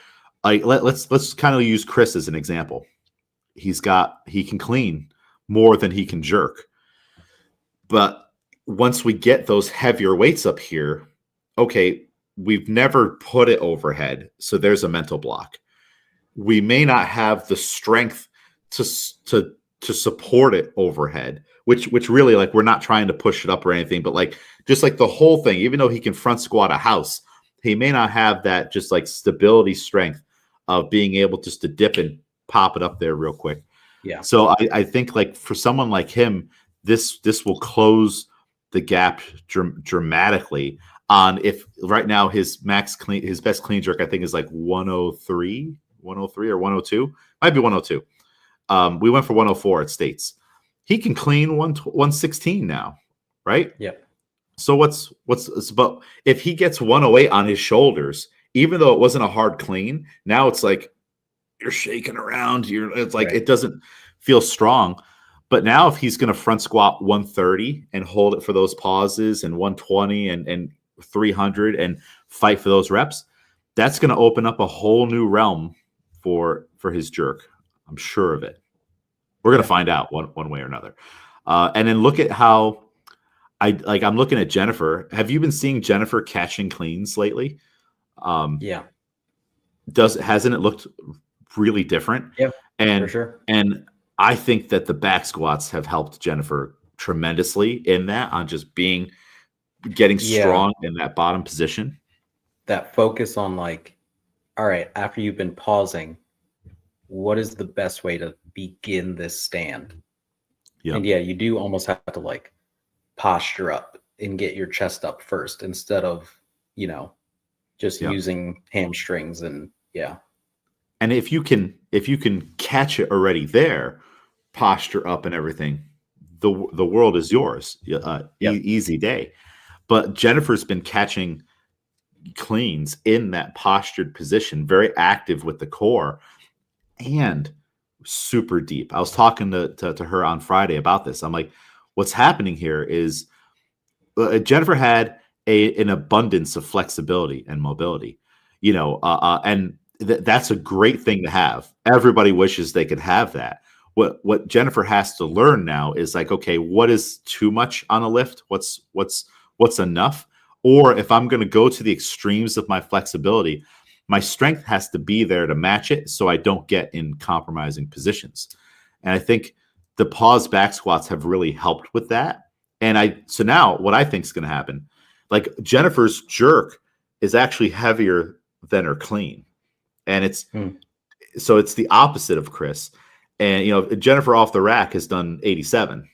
let's kind of use Chris as an example. He can clean more than he can jerk. But once we get those heavier weights up here, okay, we've never put it overhead, so there's a mental block. We may not have the strength to support it overhead, which really, like, we're not trying to push it up or anything, but like, just like the whole thing, even though he can front squat a house, he may not have that just like stability strength of being able just to dip and pop it up there real quick. Yeah. So I think like for someone like him, this will close the gap dramatically on if right now his best clean jerk I think is like 103 or 102, might be 102. We went for 104 at States. He can clean 116 now, right? Yep. So but if he gets 108 on his shoulders, even though it wasn't a hard clean, now it's like you're shaking around. It's like Right. it doesn't feel strong. But now if he's going to front squat 130 and hold it for those pauses and 120 and 300 and fight for those reps, that's going to open up a whole new realm for his jerk. I'm sure of it. We're going to find out one way or another. And then look at how I'm looking at Jennifer. Have you been seeing Jennifer catching cleans lately? Yeah. Hasn't it looked really different? Yeah, and for sure. And I think that the back squats have helped Jennifer tremendously in that, on just getting strong in that bottom position. That focus on like, all right, after you've been pausing, what is the best way to begin this stand? Yep. And you do almost have to like posture up and get your chest up first instead of, just using hamstrings and And if you can catch it already there, posture up and everything, the world is yours. Easy day. But Jennifer's been catching cleans in that postured position, very active with the core and super deep. I was talking to her on Friday about this. I'm like, what's happening here is Jennifer had an abundance of flexibility and mobility, and that's a great thing to have. Everybody wishes they could have that. What Jennifer has to learn now is like, okay, what is too much on a lift? What's enough? Or if I'm going to go to the extremes of my flexibility, my strength has to be there to match it so I don't get in compromising positions. And I think the pause back squats have really helped with that. So now what I think is going to happen, like Jennifer's jerk is actually heavier than her clean. And so it's the opposite of Chris. And, Jennifer off the rack has done 87.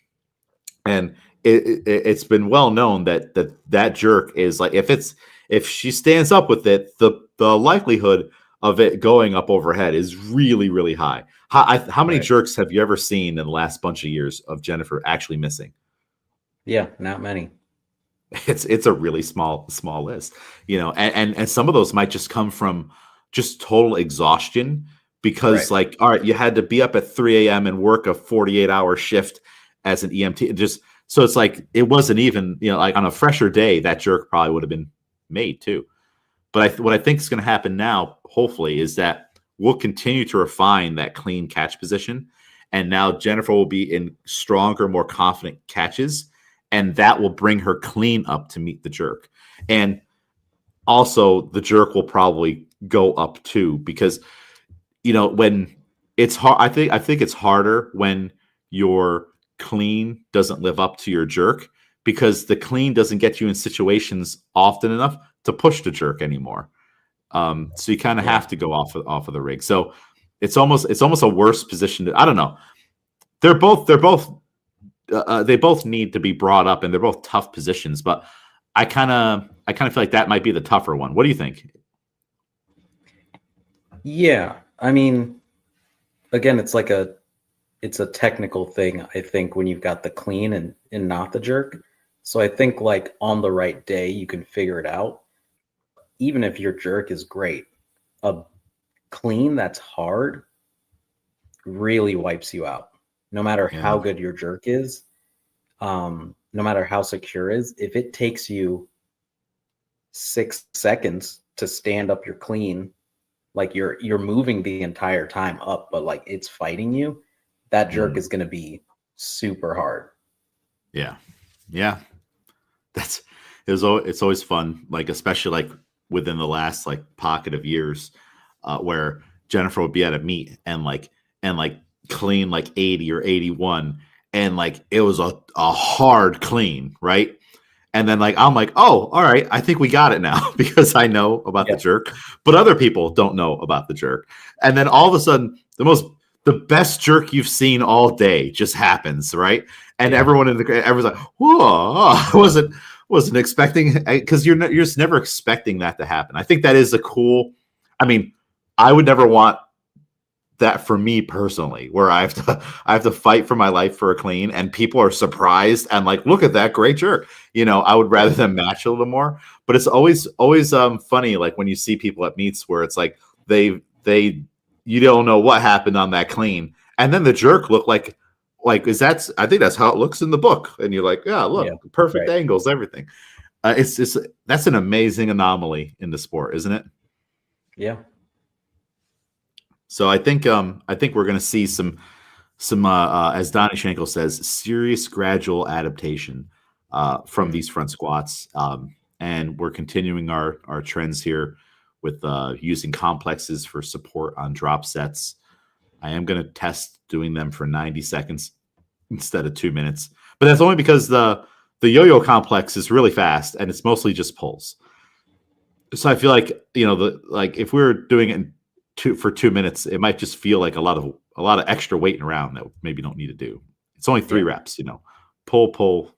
And it's been well known that jerk is like, if she stands up with it, the likelihood of it going up overhead is really, really high. How many jerks have you ever seen in the last bunch of years of Jennifer actually missing? Yeah, not many. It's a really small list, and some of those might just come from just total exhaustion because like, all right, you had to be up at 3 a.m. and work a 48-hour shift as an EMT. So it's like, it wasn't even, like on a fresher day, that jerk probably would have been made too. But what I think is going to happen now, hopefully, is that we'll continue to refine that clean catch position. And now Jennifer will be in stronger, more confident catches. And that will bring her clean up to meet the jerk. And also the jerk will probably go up too, because, when it's hard, I think it's harder when your clean doesn't live up to your jerk, because the clean doesn't get you in situations often enough to push the jerk anymore. So you kind of have to go off of the rig. So it's almost a worse position. I don't know. They both need to be brought up, and they're both tough positions. But I kind of feel like that might be the tougher one. What do you think? Yeah, I mean, again, it's a technical thing. I think when you've got the clean and not the jerk. So I think like on the right day, you can figure it out. Even if your jerk is great, a clean that's hard really wipes you out. No matter how good your jerk is, no matter how secure is, if it takes you 6 seconds to stand up your clean, like you're moving the entire time up, but like it's fighting you, that jerk is going to be super hard. Yeah. It's always fun, like especially like within the last like pocket of years, where Jennifer would be at a meet and clean like 80 or 81, and like it was a hard clean, right? And then like I'm like, oh, all right, I think we got it now because I know about the Yeah. jerk, but other people don't know about the jerk. And then all of a sudden, the best jerk you've seen all day just happens, right? And Yeah. everyone's like, whoa, I wasn't expecting, because you're just never expecting that to happen. I think that is a cool. I mean, I would never want that for me personally, where I have to fight for my life for a clean, and people are surprised and like, look at that great jerk. I would rather Yeah. them match a little more. But it's always funny, like when you see people at meets where it's like they you don't know what happened on that clean, and then the jerk looked like is that's I think that's how it looks in the book, and you're like, yeah, Yeah. look, perfect Right. angles, everything. It's that's an amazing anomaly in the sport, isn't it? Yeah. So I think we're going to see some as Donnie Schenkel says, serious gradual adaptation from Mhm. these front squats, and we're continuing our trends here with using complexes for support on drop sets. I am going to test doing them for 90 seconds instead of 2 minutes, but that's only because the yo-yo complex is really fast and it's mostly just pulls. So I feel like the like if we were doing it for 2 minutes, it might just feel like a lot of extra weighting around that maybe don't need to do. It's only three Yeah. reps, pull,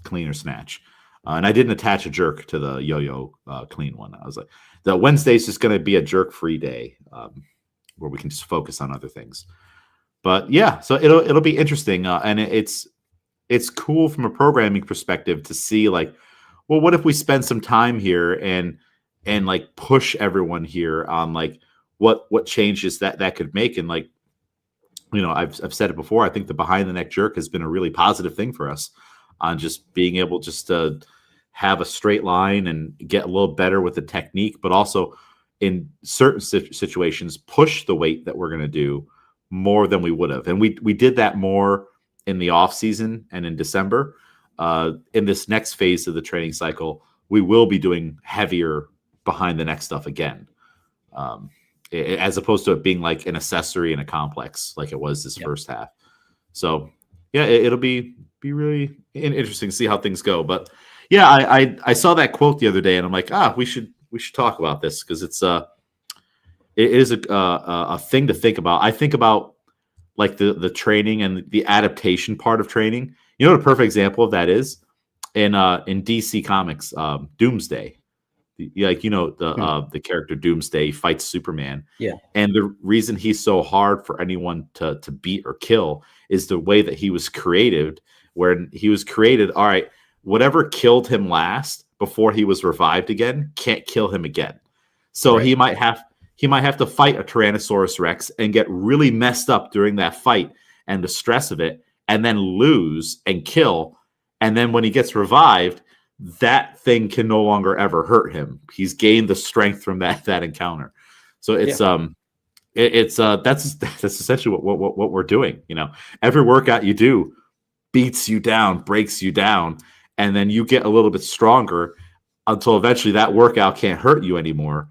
clean or snatch. And I didn't attach a jerk to the yo-yo clean one. I was like, the Wednesday's just going to be a jerk-free day where we can just focus on other things. But yeah, so it'll be interesting, and it's cool from a programming perspective to see like, well, what if we spend some time here and like push everyone here on like what changes that could make. And like, I've said it before, I think the behind the neck jerk has been a really positive thing for us on just being able just to have a straight line and get a little better with the technique, but also in certain situations push the weight that we're going to do more than we would have. And we did that more in the off season and in December. In this next phase of the training cycle, we will be doing heavier behind the neck stuff again, as opposed to it being like an accessory and a complex like it was this Yeah. first half. So yeah, it'll be really interesting to see how things go. But yeah, I saw that quote the other day, and I'm like, we should talk about this because it is a thing to think about. I think about like the training and the adaptation part of training. You know what a perfect example of that is in DC Comics, Doomsday. Like Hmm. the character Doomsday fights Superman, Yeah. and the reason he's so hard for anyone to beat or kill is the way that he was created. Where he was created, all right, whatever killed him last before he was revived again can't kill him again. So Right. he might have to fight a Tyrannosaurus Rex and get really messed up during that fight and the stress of it, and then lose and kill. And then when he gets revived, that thing can no longer ever hurt him. He's gained the strength from that encounter. So Yeah. it's that's essentially what we're doing. Every workout you do beats you down, breaks you down, and then you get a little bit stronger until eventually that workout can't hurt you anymore.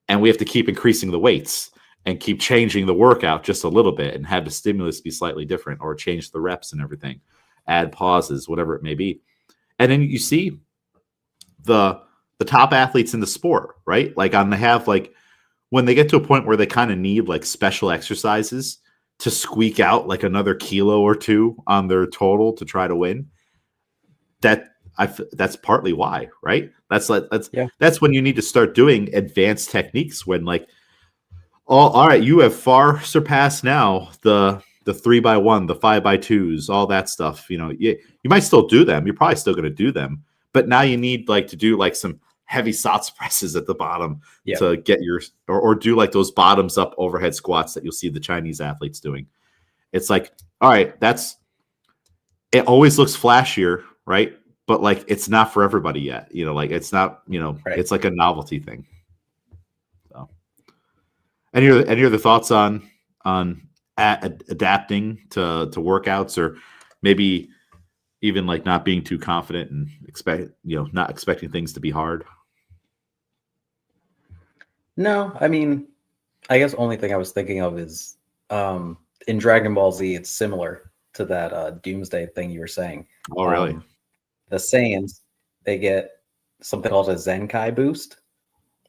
And we have to keep increasing the weights and keep changing the workout just a little bit and have the stimulus be slightly different or change the reps and everything, add pauses, whatever it may be. And then you see the top athletes in the sport, right? Like on they have like when they get to a point where they kind of need like special exercises to squeak out like another kilo or two on their total to try to win. That's partly why, right? Yeah. That's when you need to start doing advanced techniques when like, oh, all right, you have far surpassed now the 3x1, the 5x2s, all that stuff. You might still do them. You're probably still going to do them, but now you need like to do like some heavy SOTS presses at the bottom Yeah. to get your or do like those bottoms up overhead squats that you'll see the Chinese athletes doing. It's like, all right, it always looks flashier, right? But like it's not for everybody yet. Like it's not, Right. it's like a novelty thing. So any other thoughts on adapting to workouts, or maybe even like not being too confident and not expecting things to be hard? No, I mean, I guess only thing I was thinking of is in Dragon Ball Z, it's similar to that Doomsday thing you were saying. Oh, really? Um, the Saiyans, they get something called a Zenkai boost.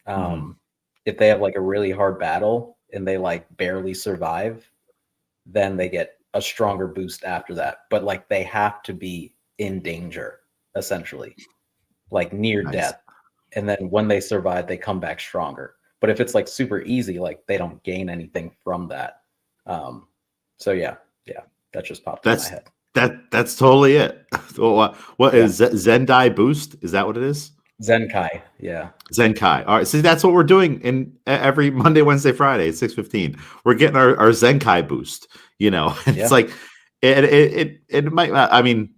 Mhm. If they have like a really hard battle and they like barely survive, then they get a stronger boost after that. But like they have to be in danger, essentially, like near Nice. death. And then when they survive, they come back stronger. But if it's like super easy, like they don't gain anything from that. Um, so yeah, that just popped in my That's head. that's totally it. What Yeah, is Zendai Boost? Is that what it is? Zenkai. Yeah, Zenkai. All right. See, that's what we're doing in every Monday, Wednesday, Friday at 6:15. We're getting our Zenkai boost. And it's yeah, like it might. I mean,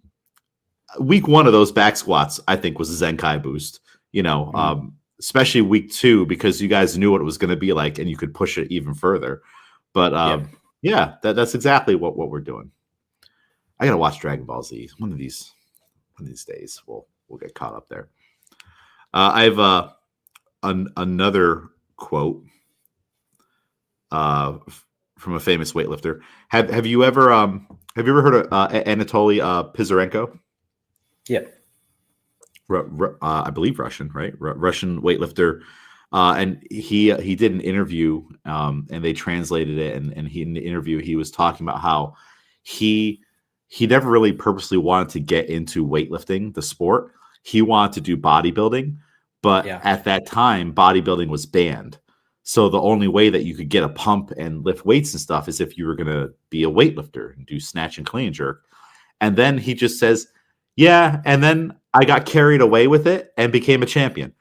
week one of those back squats, I think, was a Zenkai boost. mm, Especially week two because you guys knew what it was going to be like and you could push it even further. But yep. yeah, that's exactly what we're doing. I gotta watch Dragon Ball Z one of these days. We'll get caught up there. I have another quote from a famous weightlifter. Have you ever heard of Anatoly Pizarenko? Yep. I believe Russian, right? Russian weightlifter. And he did an interview, and they translated it. And in the interview, he was talking about how he he never really purposely wanted to get into weightlifting, the sport. He wanted to do bodybuilding, but Yeah. at that time, bodybuilding was banned. So the only way that you could get a pump and lift weights and stuff is if you were going to be a weightlifter and do snatch and clean and jerk. And then he just says, "Yeah." And then I got carried away with it and became a champion.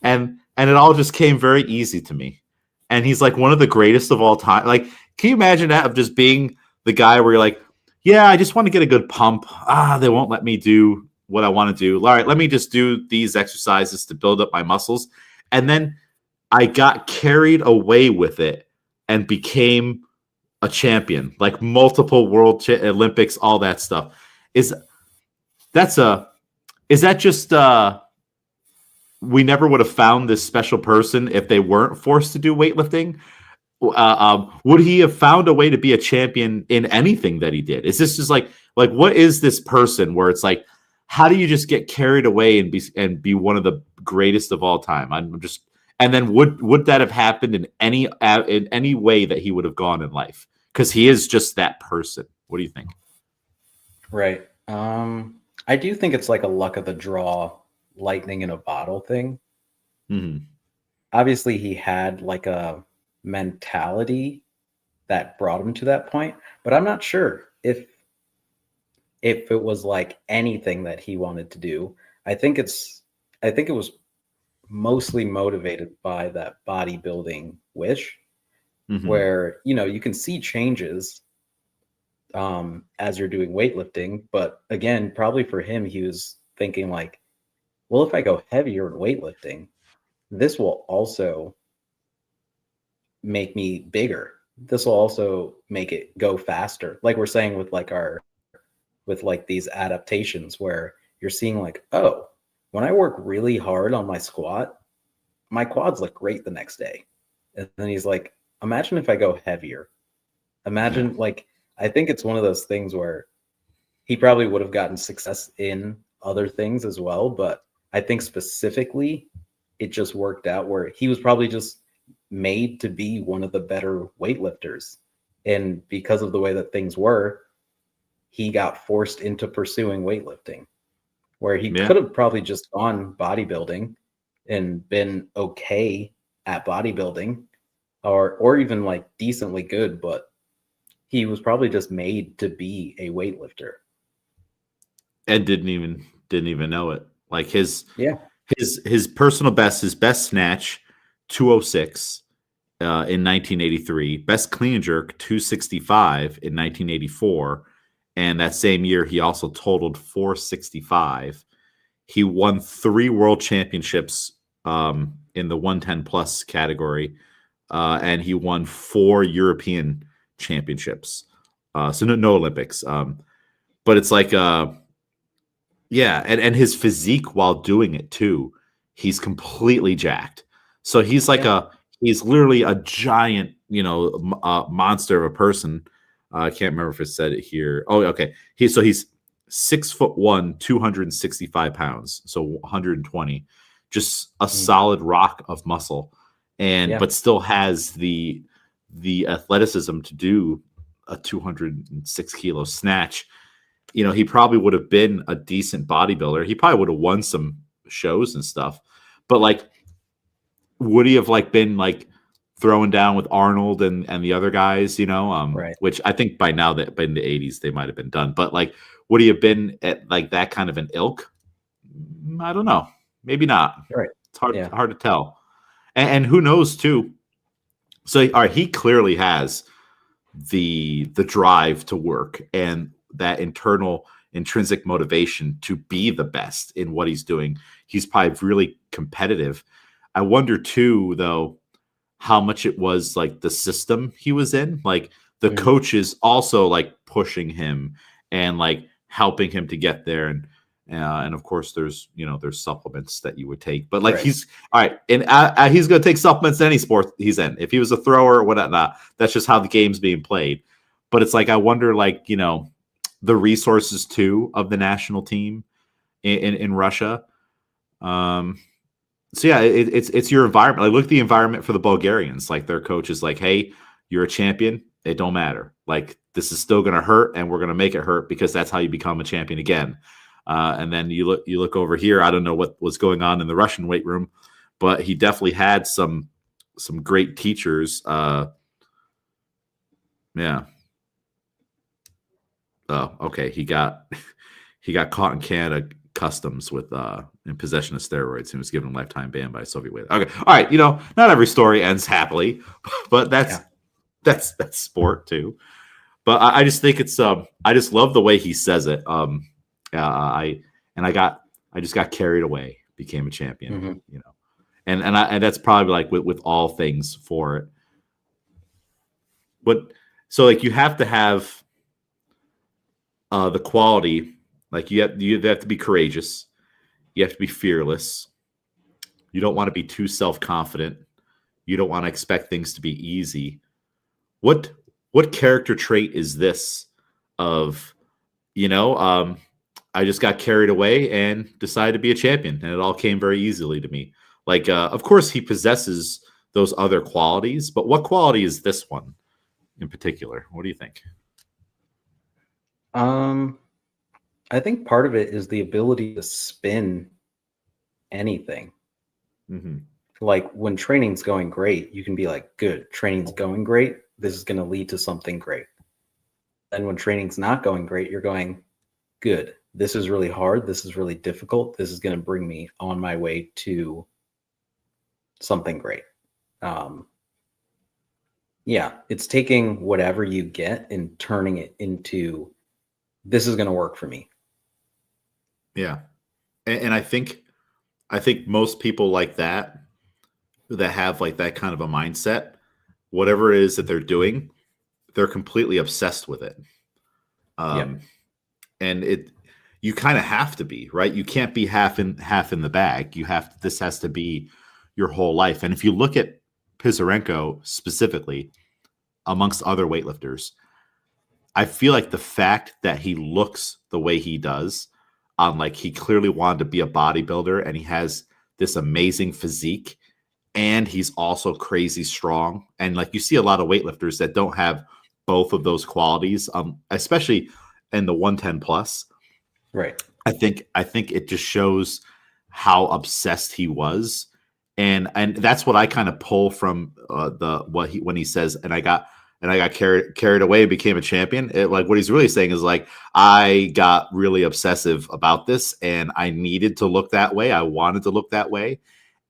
And it all just came very easy to me. And he's like one of the greatest of all time. Like, can you imagine that of just being the guy where you're like, yeah, I just want to get a good pump. They won't let me do what I want to do. All right, let me just do these exercises to build up my muscles. And then I got carried away with it and became a champion, like multiple Olympics, all that stuff. Is that's a is that just we never would have found this special person if they weren't forced to do weightlifting? Would he have found a way to be a champion in anything that he did? Is this just like what is this person where it's like, how do you just get carried away and be one of the greatest of all time? I'm just and then would that have happened in any way that he would have gone in life? Because he is just that person. What do you think? Right. I do think it's like a luck of the draw, lightning in a bottle thing. Hmm. Obviously, he had like a mentality that brought him to that point, but I'm not sure if it was like anything that he wanted to do. I think it was mostly motivated by that bodybuilding wish Hmm. where, you can see changes as you're doing weightlifting, but again, probably for him he was thinking like, well, if I go heavier in weightlifting, this will also make me bigger. This will also make it go faster. Like we're saying with like with like these adaptations where you're seeing like, oh, when I work really hard on my squat, my quads look great the next day. And then he's like, imagine if I go heavier. Yeah. Imagine like I think it's one of those things where he probably would have gotten success in other things as well, but I think specifically it just worked out where he was probably just made to be one of the better weightlifters. And because of the way that things were, he got forced into pursuing weightlifting, where he Yeah. could have probably just gone bodybuilding and been okay at bodybuilding or even like decently good, but he was probably just made to be a weightlifter. And didn't even know it. Like Yeah. his personal best, his best snatch, 206 in 1983, best clean and jerk 265 in 1984, and that same year he also totaled 465. He won 3 world championships in the 110 plus category, and he won 4 European championships. So no Olympics. But it's like yeah, and his physique while doing it too, he's completely jacked. So Yeah. he's literally a giant, monster of a person. I can't remember if it said it here. Oh, okay. He's 6'1", 265 pounds, so 120, just a Mm. solid rock of muscle, and Yeah. but still has the athleticism to do a 206 kilo snatch. He probably would have been a decent bodybuilder. He probably would have won some shows and stuff, but like, would he have like been like throwing down with Arnold and the other guys, Right. which I think by now that by in the 80s they might have been done. But like, would he have been at like that kind of an ilk? I don't know. Maybe not. Right. It's hard Yeah. hard to tell. And who knows too. So all right, he clearly has the drive to work and that internal intrinsic motivation to be the best in what he's doing. He's probably really competitive. I wonder too, though, how much it was like the system he was in, like the Mhm. coaches also like pushing him and like helping him to get there. And of course there's supplements that you would take, but like Right. he's all right, and he's going to take supplements in any sport he's in. If he was a thrower or whatnot, that's just how the game's being played. But it's like, I wonder, like, the resources too of the national team in Russia. So yeah, it's your environment. Like, look at the environment for the Bulgarians. Like, their coach is like, "Hey, you're a champion. It don't matter. Like, this is still going to hurt, and we're going to make it hurt because that's how you become a champion again." And then you look over here. I don't know what was going on in the Russian weight room, but he definitely had some great teachers. Yeah. Oh, okay. He got caught in Canada customs with in possession of steroids and was given a lifetime ban by a Soviet weight. Okay. All right. Not every story ends happily, but that's sport too. But I just think it's I just love the way he says it. I just got carried away, became a champion, Mm-hmm. and that's probably like with all things for it. But so like you have to have the quality, like you have to be courageous, you have to be fearless, you don't want to be too self-confident, you don't want to expect things to be easy. What character trait is this of, I just got carried away and decided to be a champion, and it all came very easily to me? Like, of course he possesses those other qualities, but what quality is this one in particular? What do you think? I think part of it is the ability to spin anything. Mm-hmm. Like, when training's going great, you can be like, good, training's going great. This is going to lead to something great. And when training's not going great, you're going, good, this is really hard. This is really difficult. This is going to bring me on my way to something great. Yeah, it's taking whatever you get and turning it into, this is going to work for me. Yeah. And I think most people like that have like that kind of a mindset, whatever it is that they're doing, they're completely obsessed with it. And you kind of have to be, right? You can't be half in the bag. This has to be your whole life. And if you look at Pizarenko specifically, amongst other weightlifters, I feel like the fact that he looks the way he does, like he clearly wanted to be a bodybuilder, and he has this amazing physique, and he's also crazy strong. And like, you see a lot of weightlifters that don't have both of those qualities, especially in the 110 plus. Right. I think it just shows how obsessed he was, and that's what I kind of pull from when he says, and I got carried away and became a champion. Like, what he's really saying is like, I got really obsessive about this, and I needed to look that way. I wanted to look that way,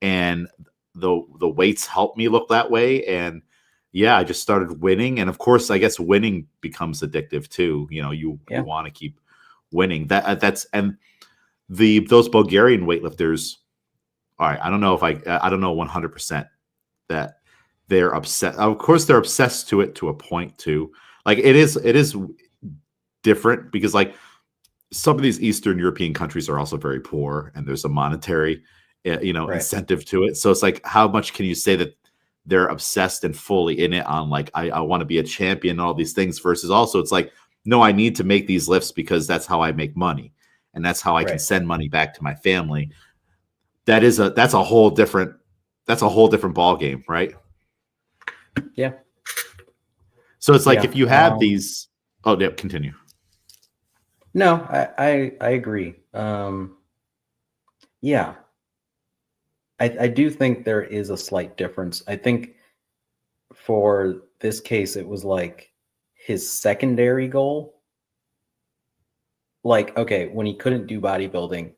and the weights helped me look that way. And yeah, I just started winning, and of course, I guess winning becomes addictive too. You want to keep winning. And those Bulgarian weightlifters. All right, I don't know if I don't know 100% that they're obsessed. Of course, they're obsessed to it to a point too. Like, it is different because like some of these Eastern European countries are also very poor, and there's a monetary, right, incentive to it. So it's like, how much can you say that they're obsessed and fully in it on like, I want to be a champion and all these things, versus also it's like, no, I need to make these lifts because that's how I make money, and that's how I can Right. send money back to my family. That's a whole different ball game, right? Yeah. So it's like Yeah. if you have these. Oh, yeah, continue. No, I agree. Yeah. I do think there is a slight difference. I think for this case, it was like his secondary goal. Like, okay, when he couldn't do bodybuilding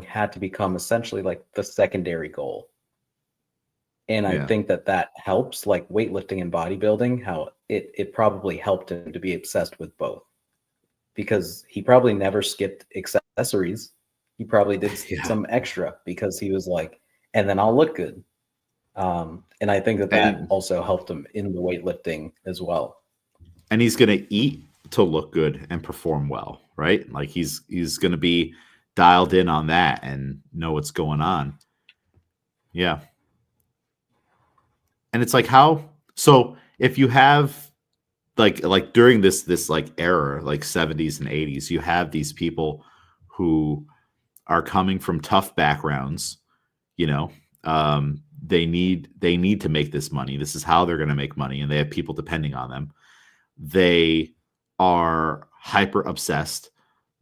had to become essentially like the secondary goal. And I Yeah, think that helps, like weightlifting and bodybuilding, how it probably helped him to be obsessed with both, because he probably never skipped accessories. He probably did yeah, some extra because he was like, and then I'll look good. And I think that and also helped him in the weightlifting as well. he's gonna eat to look good and perform well, right? Like he's gonna be dialed in on that and know what's going on. Yeah, and it's like how so if you have like during this like era like 70s and 80s, you have these people who are coming from tough backgrounds, you know, they need to make this money. This is how they're going to make money, and they have people depending on them. They are hyper obsessed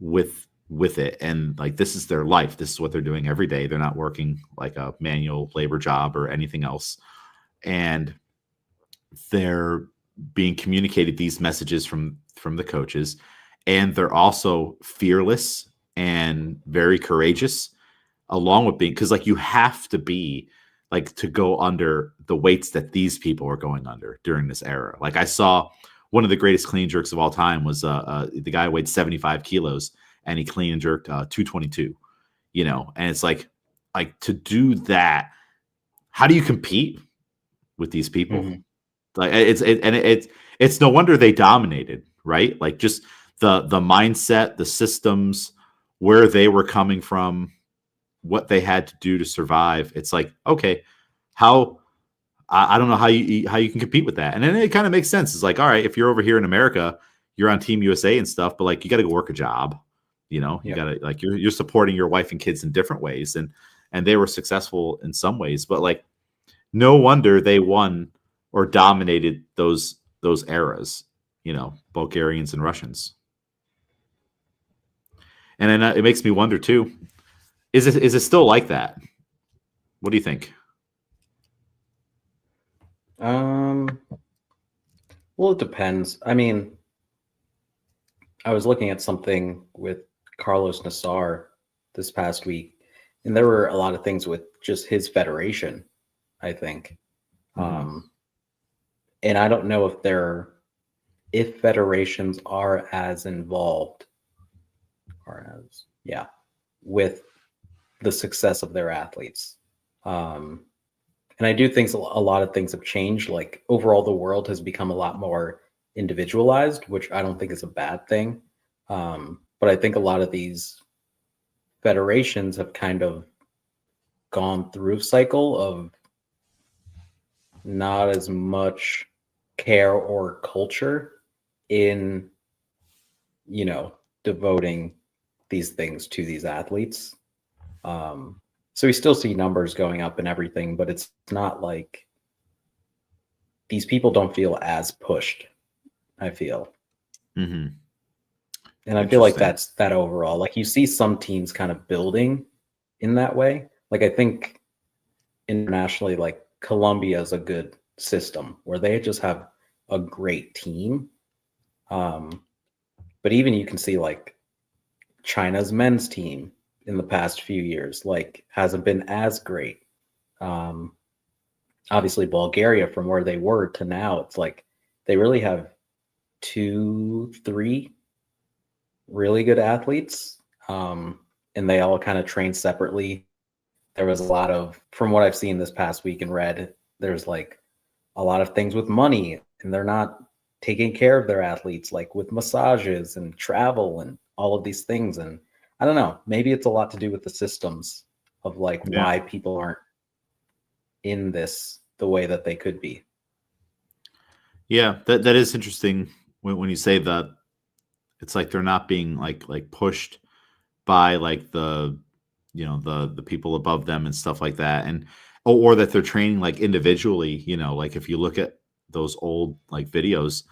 with it, and like this is their life. This is what they're doing every day. They're not working like a manual labor job or anything else, and they're being communicated these messages from the coaches, and they're also fearless and very courageous along with being, because like you have to be like to go under the weights that these people are going under during this era. Like I saw one of the greatest clean jerks of all time was the guy weighed 75 kilos and he clean and jerked 222, you know, and it's like to do that, how do you compete with these people? Mm-hmm. Like it's no wonder they dominated, right? Like just the mindset, the systems, where they were coming from, what they had to do to survive. It's like, okay, how I don't know how you can compete with that. And then it kind of makes sense. It's like, all right, if you're over here in America, you're on Team USA and stuff, but like you got to go work a job. You know, you Yep. got to like you're supporting your wife and kids in different ways, and they were successful in some ways, but like no wonder they won or dominated those eras. You know, Bulgarians and Russians. And then it makes me wonder too: is it still like that? What do you think? Um, well, it depends. I mean, I was looking at something with Carlos Nassar this past week, and there were a lot of things with just his federation, I think. Mm-hmm. And I don't know if federations are as involved with the success of their athletes. And I do think a lot of things have changed. Like overall, the world has become a lot more individualized, which I don't think is a bad thing. But I think a lot of these federations have kind of gone through a cycle of not as much care or culture in, devoting these things to these athletes. So we still see numbers going up and everything, but it's not like these people don't feel as pushed, I feel. Mm-hmm. And I feel like Interesting. that's that overall. Like you see some teams kind of building in that way. Like I think internationally, like Colombia is a good system where they just have a great team. But even you can see like China's men's team in the past few years, like hasn't been as great. Um, Obviously Bulgaria from where they were to now, it's like they really have 2, 3 really good athletes. And they all kind of train separately. There was a lot of, from what I've seen this past week and read, there's like a lot of things with money, and they're not taking care of their athletes, like with massages and travel and all of these things. And I don't know, maybe it's a lot to do with the systems of like Yeah. why people aren't in this the way that they could be. Yeah, that is interesting when you say that It's like they're not being like pushed by like the the people above them and stuff like that, and or that they're training like individually. Like if you look at those old like videos,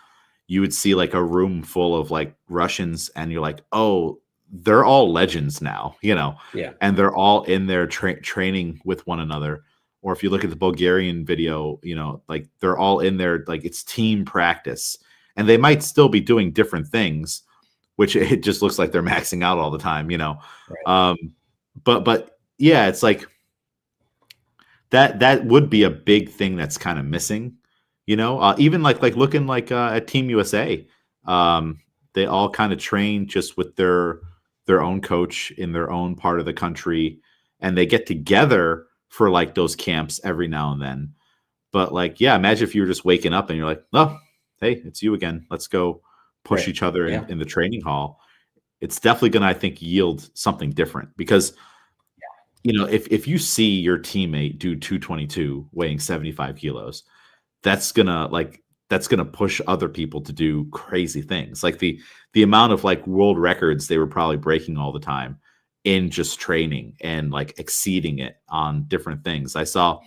you would see like a room full of like Russians, and you're like, oh, they're all legends now, Yeah. and they're all in there training with one another. Or if you look at the Bulgarian video, like they're all in there, like it's team practice, and they might still be doing different things, which it just looks like they're maxing out all the time. Right. Um, but yeah, it's like that would be a big thing that's kind of missing. Even like looking like at Team USA, um, they all kind of train just with their own coach in their own part of the country, and they get together for like those camps every now and then. But like, yeah, imagine if you were just waking up and you're like, oh, hey, it's you again. Let's go push Right. each other Yeah. in the training hall. It's definitely going to, I think, yield something different because if you see your teammate do 222 weighing 75 kilos, that's gonna push other people to do crazy things. Like the amount of like world records they were probably breaking all the time in just training and like exceeding it on different things. I saw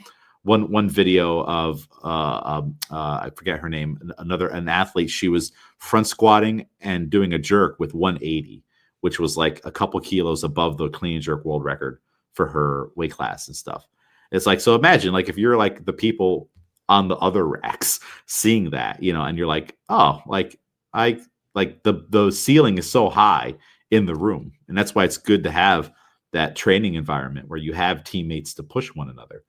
one video of I forget her name, an athlete. She was front squatting and doing a jerk with 180, which was like a couple kilos above the clean and jerk world record for her weight class and stuff. It's like, so imagine like if you're like the people on the other racks seeing that, and you're like, oh, like I like the ceiling is so high in the room. And that's why it's good to have that training environment where you have teammates to push one another.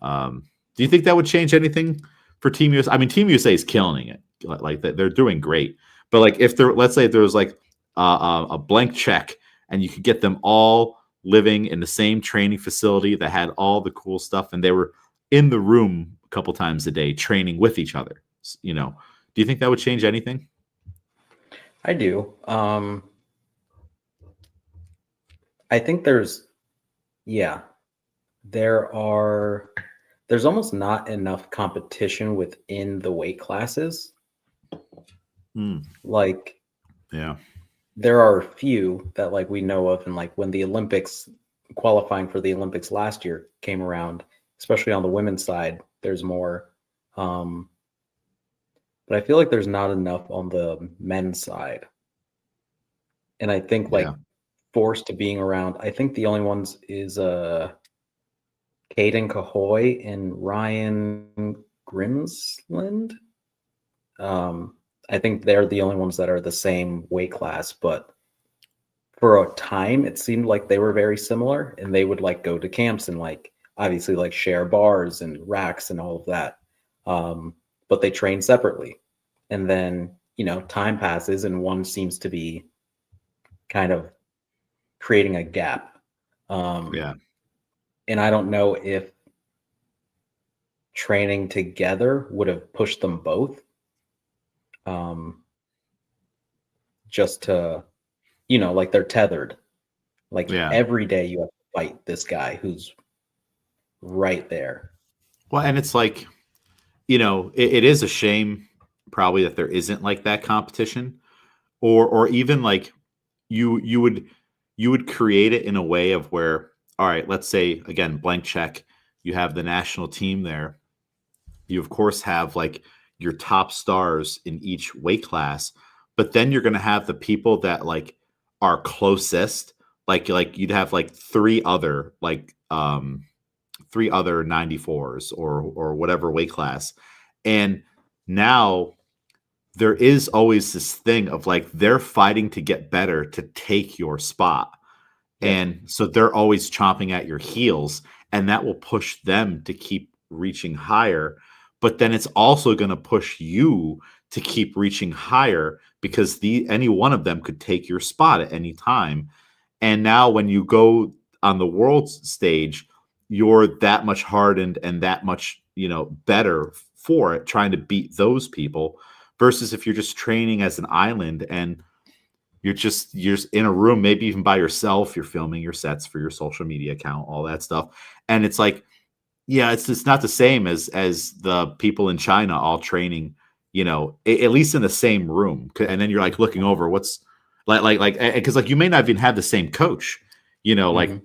Do you think that would change anything for Team USA? I mean, Team USA is killing it. Like they're doing great. But like if there, let's say if there was like a blank check and you could get them all living in the same training facility that had all the cool stuff, and they were in the room a couple times a day training with each other, do you think that would change anything? I do. I think yeah, there's almost not enough competition within the weight classes. Like, Yeah. there are a few that like we know of, and like when the Olympics, qualifying for the Olympics last year came around, especially on the women's side, there's more. But I feel like there's not enough on the men's side. And I think like forced to being around, I think the only ones is Caden Cahoy and Ryan Grimsland. I think they're the only ones that are the same weight class, but for a time it seemed like they were very similar, and they would like go to camps and like obviously like share bars and racks and all of that. But they train separately. And then, time passes and one seems to be kind of creating a gap. And I don't know if training together would have pushed them both. Just to, like they're tethered. Like every day you have to fight this guy who's right there. Well, and it's like, it is a shame probably that there isn't like that competition, or even like you would create it in a way of where, all right, let's say again, blank check, you have the national team there. You of course have like your top stars in each weight class, but then you're going to have the people that like are closest, like you'd have like three other 94s or whatever weight class. And now there is always this thing of like they're fighting to get better to take your spot. And so they're always chomping at your heels, and that will push them to keep reaching higher. But then it's also going to push you to keep reaching higher because any one of them could take your spot at any time. And now when you go on the world stage, you're that much hardened and that much, better for it, trying to beat those people, versus if you're just training as an island and you're just in a room, maybe even by yourself, you're filming your sets for your social media account, all that stuff. And it's like, yeah, it's not the same as the people in China all training, at least in the same room. And then you're like looking over, what's like because like you may not even have the same coach. Like Hmm.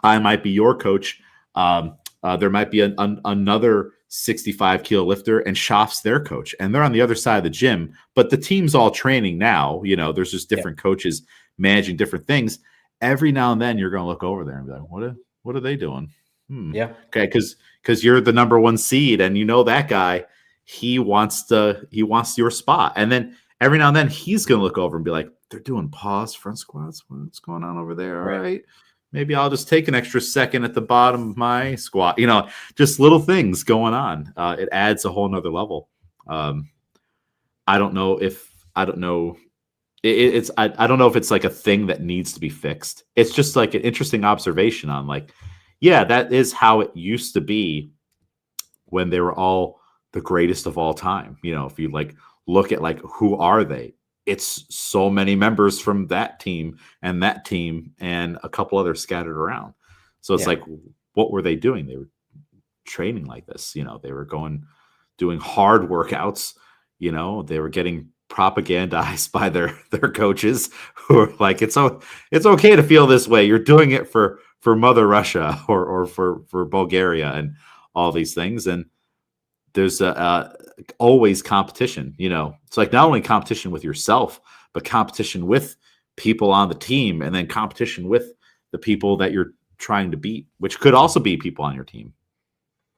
I might be your coach. There might be another 65 kilo lifter, and Schaff's their coach, and they're on the other side of the gym. But the team's all training now. There's just Yeah. different coaches managing different things. Every now and then, you're going to look over there and be like, what are they doing? Yeah. Okay, because you're the number one seed, and that guy. He wants your spot, and then every now and then he's going to look over and be like, they're doing pause front squats. What's going on over there? All Right. right. Maybe I'll just take an extra second at the bottom of my squat. Just little things going on. It adds a whole nother level. Um, I don't know if I don't know. I don't know if it's like a thing that needs to be fixed. It's just like an interesting observation on like, yeah, that is how it used to be when they were all the greatest of all time. If you like look at like who are they, it's so many members from that team and a couple others scattered around. So it's Yeah. like, what were they doing? They were training like this. They were doing hard workouts. They were getting propagandized by their coaches who are like, it's okay to feel this way. You're doing it for Mother Russia or for Bulgaria and all these things. And there's always competition. It's like not only competition with yourself, but competition with people on the team, and then competition with the people that you're trying to beat, which could also be people on your team.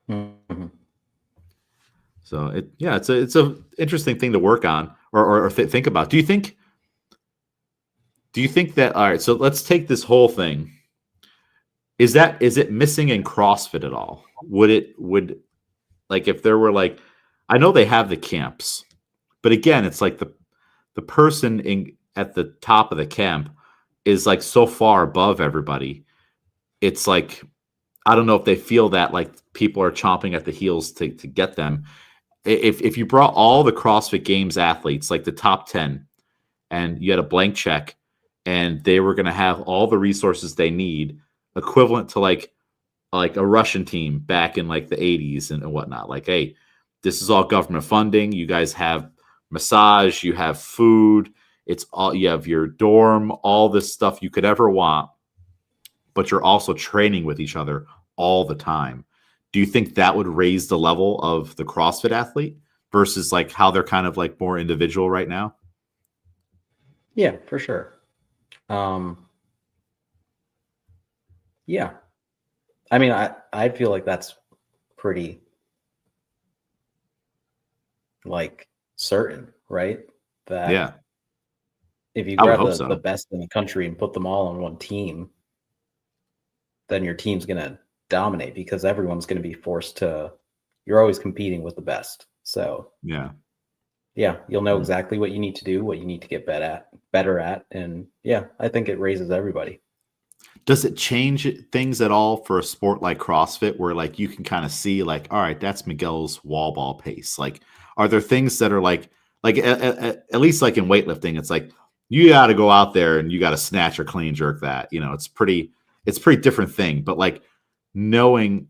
Hmm. So it's a interesting thing to work on or think about. Do you think that, all right, so let's take this whole thing. Is it missing in CrossFit at all? Would like if there were like, I know they have the camps, but again, it's like the person at the top of the camp is like so far above everybody. It's like, I don't know if they feel that like people are chomping at the heels to get them. If you brought all the CrossFit Games athletes, like the top 10, and you had a blank check, and they were going to have all the resources they need, equivalent to like a Russian team back in like the 80s and whatnot. Like, hey, this is all government funding. You guys have massage, you have food, it's all, you have your dorm, all this stuff you could ever want, but you're also training with each other all the time. Do you think that would raise the level of the CrossFit athlete versus like how they're kind of like more individual right now? Yeah, for sure. Yeah. I mean, I feel like that's pretty like certain, right? That Yeah, if you I would grab hope the so. best in the country and put them all on one team, then your team's going to dominate because everyone's going to be forced to, you're always competing with the best. So, Yeah. yeah, you'll know Hmm. exactly what you need to do, what you need to get better at. And yeah, I think it raises everybody. Does it change things at all for a sport like CrossFit where like you can kind of see like, all right, that's Miguel's wall ball pace? Like, are there things that are like at least like in weightlifting, it's like you got to go out there and you got to snatch or clean jerk that. It's pretty different thing. But like knowing,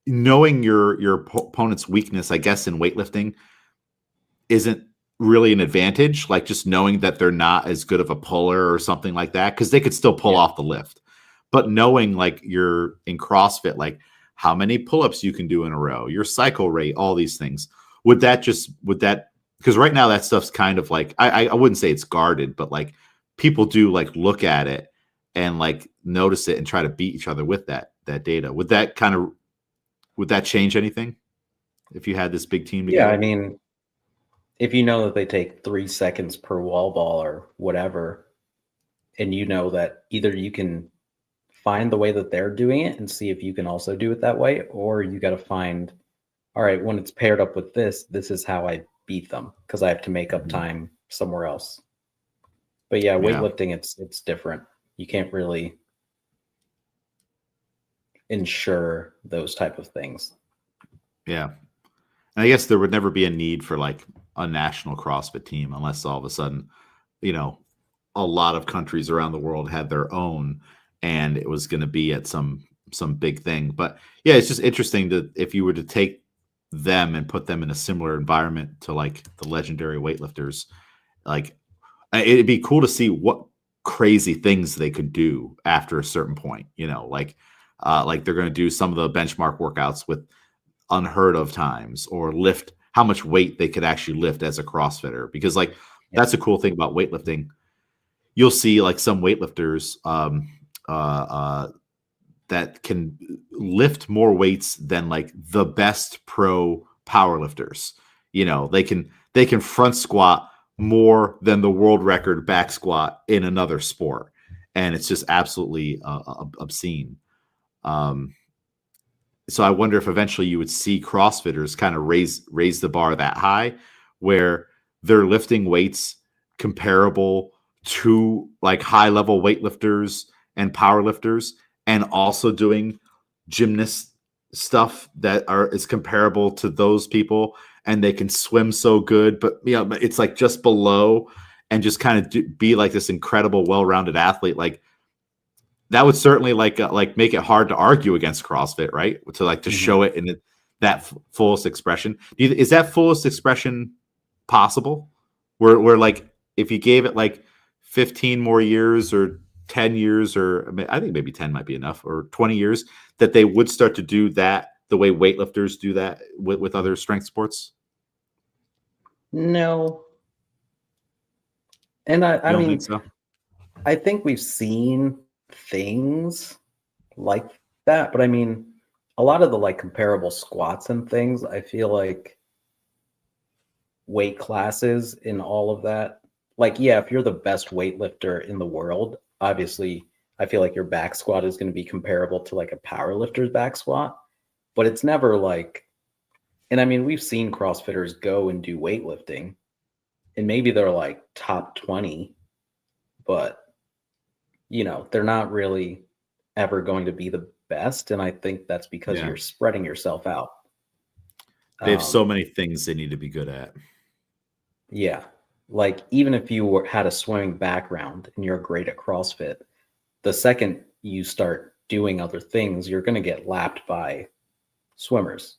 knowing your opponent's weakness, I guess in weightlifting isn't really an advantage, like just knowing that they're not as good of a puller or something like that, because they could still pull Yeah. off the lift. But knowing like you're in CrossFit, like how many pull-ups you can do in a row, your cycle rate, all these things, would that because right now that stuff's kind of like I wouldn't say it's guarded, but like people do like look at it and like notice it and try to beat each other with that data. Would that change anything if you had this big team Yeah. I together? mean, if you know that they take 3 seconds per wall ball or whatever, and you know that either you can find the way that they're doing it and see if you can also do it that way, or you got to find, all right, when it's paired up with this is how I beat them because I have to make up Mhm. time somewhere else. But yeah, Yeah. weightlifting, it's different. You can't really ensure those type of things. Yeah. And I guess there would never be a need for like a national CrossFit team unless all of a sudden, you know, a lot of countries around the world had their own and it was going to be at some big thing. But yeah, it's just interesting to if you were to take them and put them in a similar environment to like the legendary weightlifters, like It'd be cool to see what crazy things they could do after a certain point. Like they're going to do some of the benchmark workouts with unheard of times, or lift how much weight they could actually lift as a CrossFitter. Because like Yeah. that's a cool thing about weightlifting. You'll see like some weightlifters that can lift more weights than like the best pro powerlifters. They can front squat more than the world record back squat in another sport, and it's just absolutely obscene. So I wonder if eventually you would see CrossFitters kind of raise the bar that high, where they're lifting weights comparable to like high level weightlifters and powerlifters, and also doing gymnast stuff that is comparable to those people, and they can swim so good, but it's like just below, and just kind of be like this incredible well-rounded athlete. Like that would certainly like make it hard to argue against CrossFit, right? To show it in that fullest expression. Is that fullest expression possible? Where like if you gave it like 15 more years or 10 years, or I think maybe 10 might be enough, or 20 years, that they would start to do that the way weightlifters do that with other strength sports? No. And You I don't think mean, so? I think we've seen things like that, but I mean, a lot of the like comparable squats and things, I feel like weight classes in all of that. Like, yeah, if you're the best weightlifter in the world, obviously, I feel like your back squat is going to be comparable to like a power lifter's back squat, but it's never like, and I mean, we've seen CrossFitters go and do weightlifting, and maybe they're like top 20, but they're not really ever going to be the best. And I think that's because Yeah. you're spreading yourself out. They have so many things they need to be good at. Yeah. Like even if you had a swimming background and you're great at CrossFit, the second you start doing other things, you're going to get lapped by swimmers.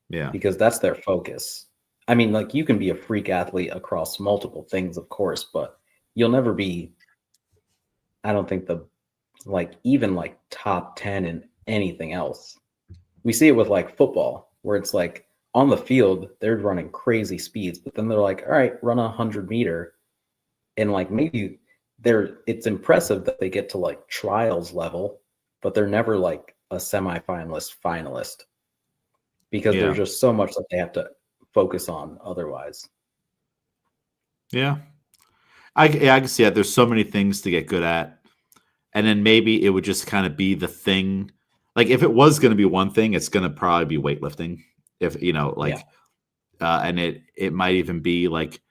Yeah. Because that's their focus. I mean, like you can be a freak athlete across multiple things, of course, but you'll never be, I don't think even like top 10 in anything else. We see it with like football, where it's like on the field, they're running crazy speeds, but then they're like, all right, run 100-meter. And like maybe it's impressive that they get to like trials level, but they're never like a semifinalist finalist because there's just so much that they have to focus on otherwise. Yeah. I can see that. There's so many things to get good at. And then maybe it would just kind of be the thing. Like if it was going to be one thing, it's going to probably be weightlifting. If, and it might even be like,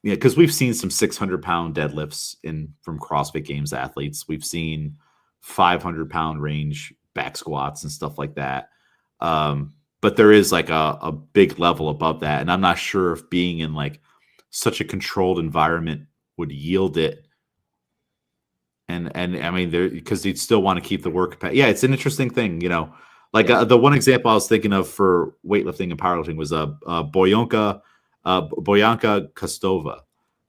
because we've seen some 600-pound deadlifts from CrossFit Games athletes. We've seen 500-pound range back squats and stuff like that. But there is like a big level above that. And I'm not sure if being in like such a controlled environment would yield it. And I mean, because you'd still want to keep the work. Yeah, it's an interesting thing, Like the one example I was thinking of for weightlifting and powerlifting was Boyanka Kostova,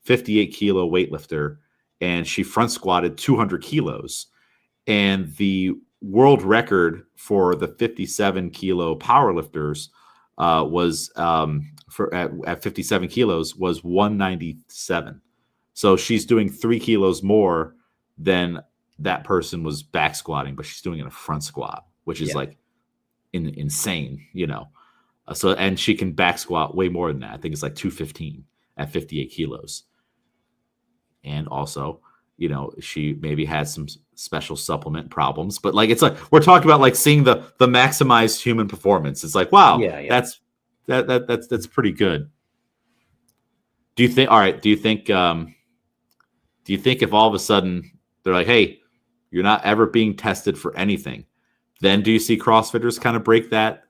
58-kilo weightlifter, and she front squatted 200 kilos. And the world record for the 57-kilo powerlifters was at 57 kilos was 197. So she's doing 3 kilos more than that person was back squatting, but she's doing it in a front squat, which is like insane, So, and she can back squat way more than that. I think it's like 215 at 58 kilos. And also, she maybe had some special supplement problems, but like, it's like, we're talking about like seeing the maximized human performance. It's like, wow, that's pretty good. Do you think if all of a sudden they're like, hey, you're not ever being tested for anything, then do you see CrossFitters kind of break that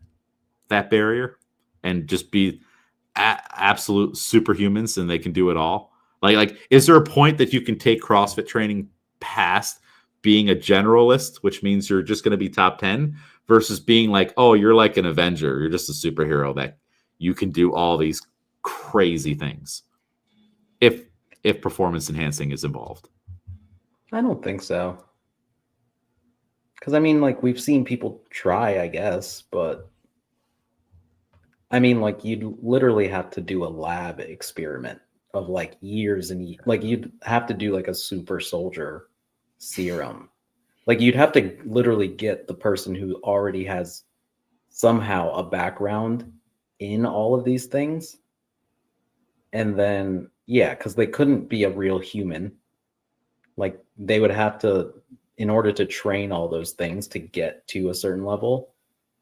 barrier and just be absolute superhumans and they can do it all? Like, is there a point that you can take CrossFit training past being a generalist, which means you're just going to be top 10, versus being like, oh, you're like an Avenger. You're just a superhero that you can do all these crazy things. If if performance enhancing is involved. I don't think so. Because I mean, like we've seen people try, I guess, but I mean, like you'd literally have to do a lab experiment of like years and like you'd have to do like a super soldier serum. Like you'd have to literally get the person who already has somehow a background in all of these things. And then, yeah, because they couldn't be a real human. Like they would have to, in order to train all those things to get to a certain level,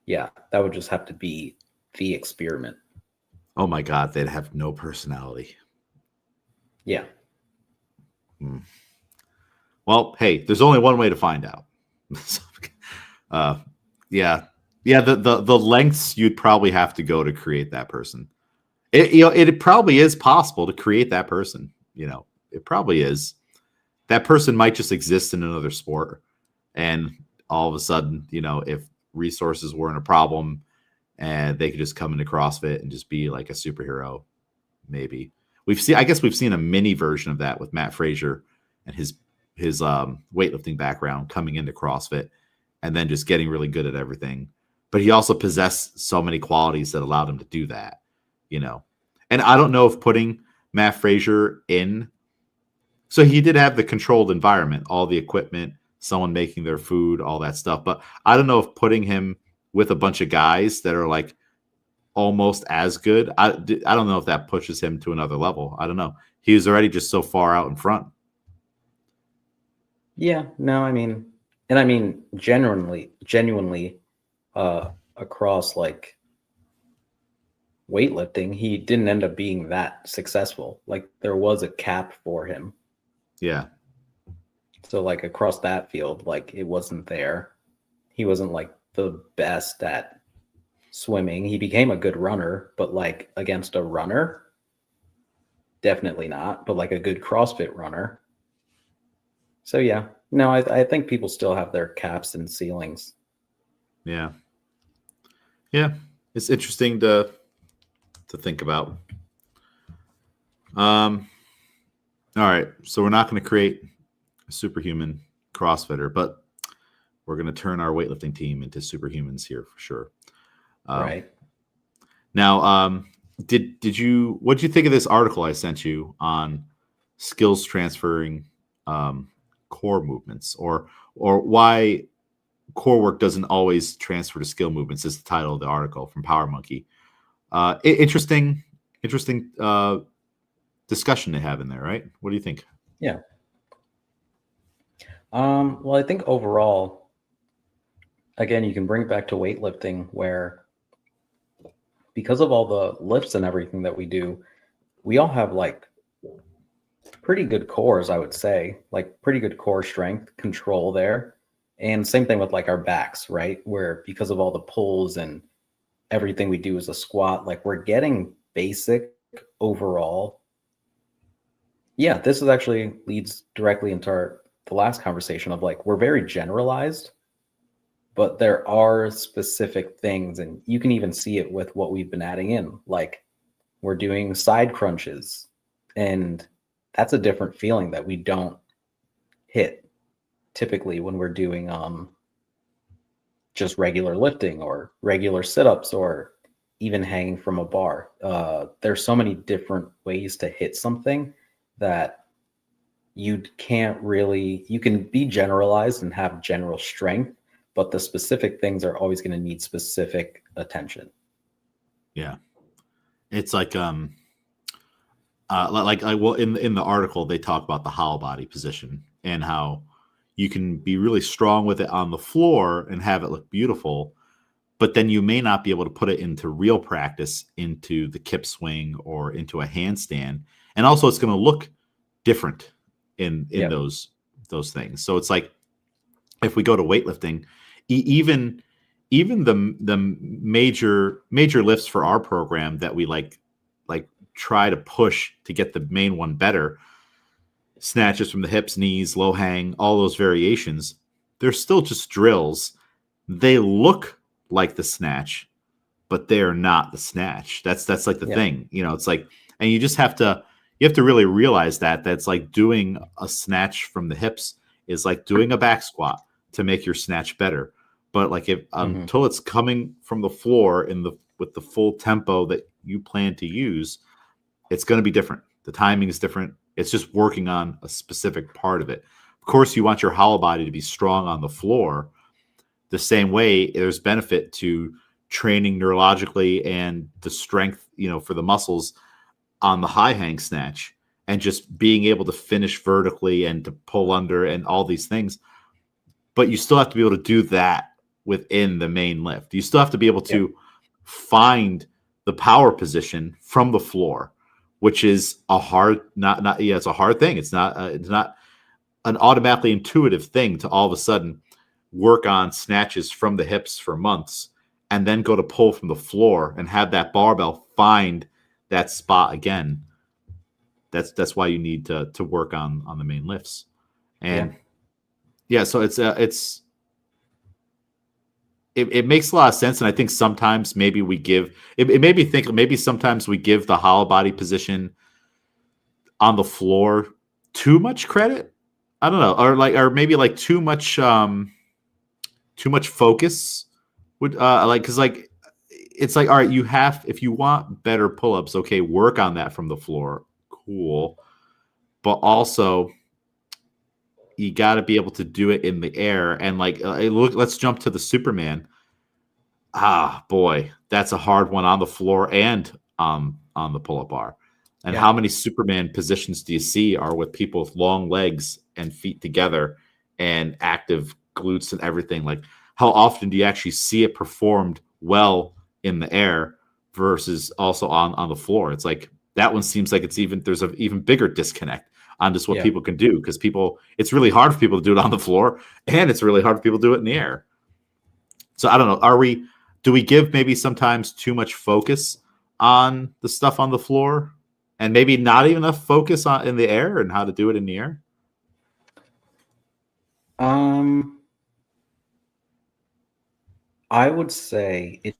yeah, that would just have to be the experiment. Oh my God, they'd have no personality. Yeah. Well, hey, there's only one way to find out. uh, yeah, yeah. The lengths you'd probably have to go to create that person. It probably is possible to create that person. It probably is. That person might just exist in another sport, and all of a sudden, if resources weren't a problem, and they could just come into CrossFit and just be like a superhero. Maybe I guess we've seen a mini version of that with Matt Frazier and his weightlifting background coming into CrossFit and then just getting really good at everything. But he also possessed so many qualities that allowed him to do that, And I don't know if putting Matt Frazier in, so he did have the controlled environment, all the equipment, someone making their food, all that stuff. But I don't know if putting him with a bunch of guys that are like almost as good, I don't know if that pushes him to another level. I don't know. He was already just so far out in front. Yeah, no, I mean, genuinely, across like weightlifting, he didn't end up being that successful. Like there was a cap for him. Yeah. So like across that field, like it wasn't there. He wasn't like the best at swimming. He became a good runner, but like against a runner, definitely not. But like a good CrossFit runner. So yeah, no, I think people still have their caps and ceilings. Yeah. Yeah. It's interesting to think about. All right. So we're not going to create a superhuman CrossFitter, but we're going to turn our weightlifting team into superhumans here for sure. Right. Now, what did you think of this article I sent you on skills transferring core movements, or why core work doesn't always transfer to skill movements? Is the title of the article from Power Monkey. Interesting discussion to have in there, right? What do you think? Yeah. Well, I think overall, again, you can bring it back to weightlifting where because of all the lifts and everything that we do, we all have like pretty good cores, I would say, like pretty good core strength control there. And same thing with like our backs, right? Where because of all the pulls and everything we do as a squat, like we're getting basic overall. Yeah, this is actually leads directly into the last conversation of like we're very generalized, but there are specific things, and you can even see it with what we've been adding in. Like we're doing side crunches, and that's a different feeling that we don't hit typically when we're doing just regular lifting or regular sit-ups or even hanging from a bar. There's so many different ways to hit something that you can be generalized and have general strength, but the specific things are always going to need specific attention. Yeah. It's like well, in the article they talk about the hollow body position and how you can be really strong with it on the floor and have it look beautiful, but then you may not be able to put it into real practice, into the kip swing or into a handstand, and also it's going to look different in Yep. those things. So it's like if we go to weightlifting, even the major lifts for our program that we like try to push to get the main one better, snatches from the hips, knees, low hang, all those variations, they're still just drills. They look like the snatch, but they are not the snatch. That's like the thing, it's like, and you you have to really realize that that's like doing a snatch from the hips is like doing a back squat to make your snatch better. But like if Hmm. until it's coming from the floor in the with the full tempo that you plan to use, it's going to be different. The timing is different. It's just working on a specific part of it. Of course, you want your hollow body to be strong on the floor. The same way, there's benefit to training neurologically and the strength, for the muscles on the high hang snatch and just being able to finish vertically and to pull under and all these things. But you still have to be able to do that within the main lift. You still have to be able Yeah. to find the power position from the floor, which is a hard it's a hard thing. It's not an automatically intuitive thing to all of a sudden work on snatches from the hips for months and then go to pull from the floor and have that barbell find that spot again. That's why you need to work on the main lifts. Yeah. And yeah, so it makes a lot of sense. And I think sometimes maybe we give it made me think maybe sometimes we give the hollow body position on the floor too much credit. I don't know, or maybe like too much focus would because like it's like, all right, if you want better pull-ups, okay, work on that from the floor, cool, but also you got to be able to do it in the air. And like let's jump to the Superman. Boy, that's a hard one on the floor and on the pull-up bar. And Yeah. how many Superman positions do you see are with people with long legs and feet together and active glutes and everything? Like, how often do you actually see it performed well in the air versus also on the floor? It's like that one seems like there's an even bigger disconnect on just what Yeah. people can do, because it's really hard for people to do it on the floor and it's really hard for people to do it in the air. So I don't know. Do we give maybe sometimes too much focus on the stuff on the floor and maybe not even enough focus on in the air and how to do it in the air? I would say it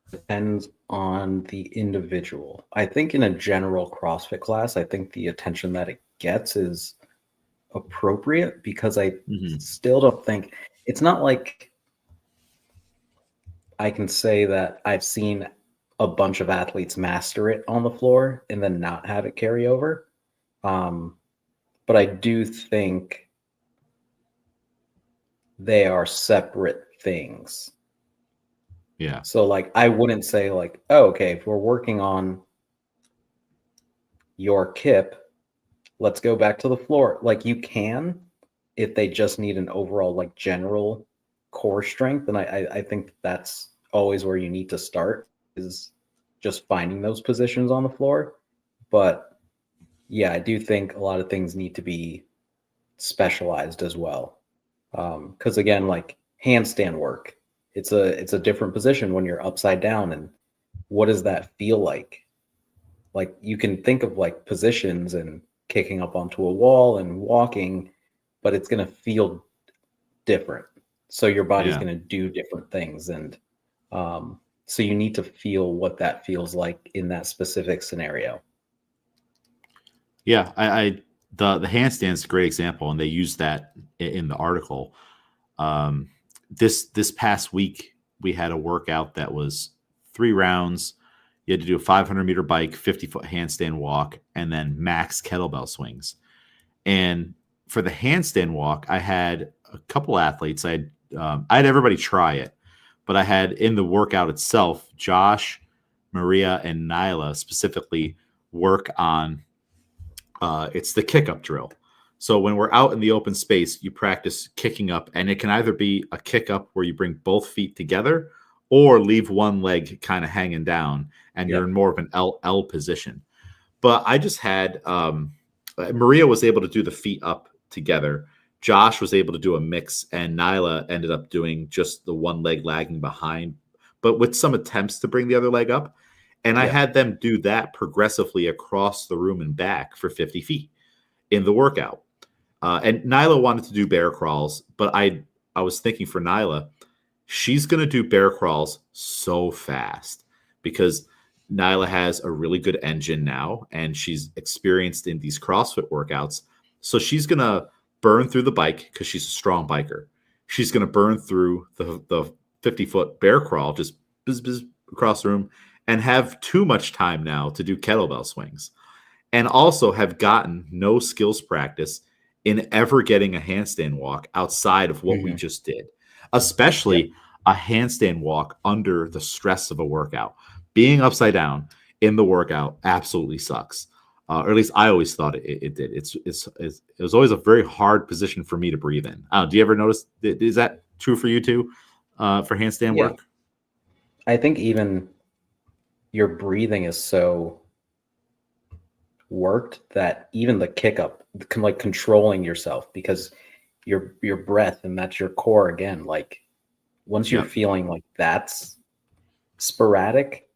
depends on the individual. I think in a general CrossFit class, I think the attention that it gets is appropriate, because I Mm-hmm. still don't think it's not like I can say that I've seen a bunch of athletes master it on the floor and then not have it carry over. But I do think they are separate things. Yeah. So like I wouldn't say like, oh, okay, if we're working on your kip, let's go back to the floor. Like you can, if they just need an overall like general core strength. And I think that's always where you need to start, is just finding those positions on the floor. But yeah, I do think a lot of things need to be specialized as well. Because again, like handstand work, it's a different position when you're upside down, and what does that feel like? Like you can think of like positions and kicking up onto a wall and walking, but it's going to feel different. So your body's Yeah. going to do different things. And so you need to feel what that feels like in that specific scenario. Yeah. The handstand is a great example, and they use that in the article. This past week we had a workout that was 3 rounds. You had to do a 500-meter bike, 50-foot handstand walk, and then max kettlebell swings. And for the handstand walk, I had a couple athletes. I had everybody try it, but I had in the workout itself, Josh, Maria, and Nyla specifically work on. It's the kick up drill. So when we're out in the open space, you practice kicking up, and it can either be a kick up where you bring both feet together, or leave one leg kind of hanging down, and you're Yeah. in more of an L position. But I just had Maria was able to do the feet up together. Josh was able to do a mix, and Nyla ended up doing just the one leg lagging behind, but with some attempts to bring the other leg up. And I Yeah. had them do that progressively across the room and back for 50 feet in the workout. And Nyla wanted to do bear crawls, but I was thinking for Nyla, she's going to do bear crawls so fast because Nyla has a really good engine now, and she's experienced in these CrossFit workouts. So she's going to burn through the bike because she's a strong biker. She's going to burn through the 50-foot bear crawl, just across the room, and have too much time now to do kettlebell swings. And also have gotten no skills practice in ever getting a handstand walk outside of what we just did, especially a handstand walk under the stress of a workout. Being upside down in the workout absolutely sucks. Or at least I always thought it did. It was always a very hard position for me to breathe in. Do you ever notice? Is that true for you too, for handstand work? I think even your breathing is so worked that even the kick up, like controlling yourself, because your breath, and that's your core again. Like once you're feeling like that's sporadic,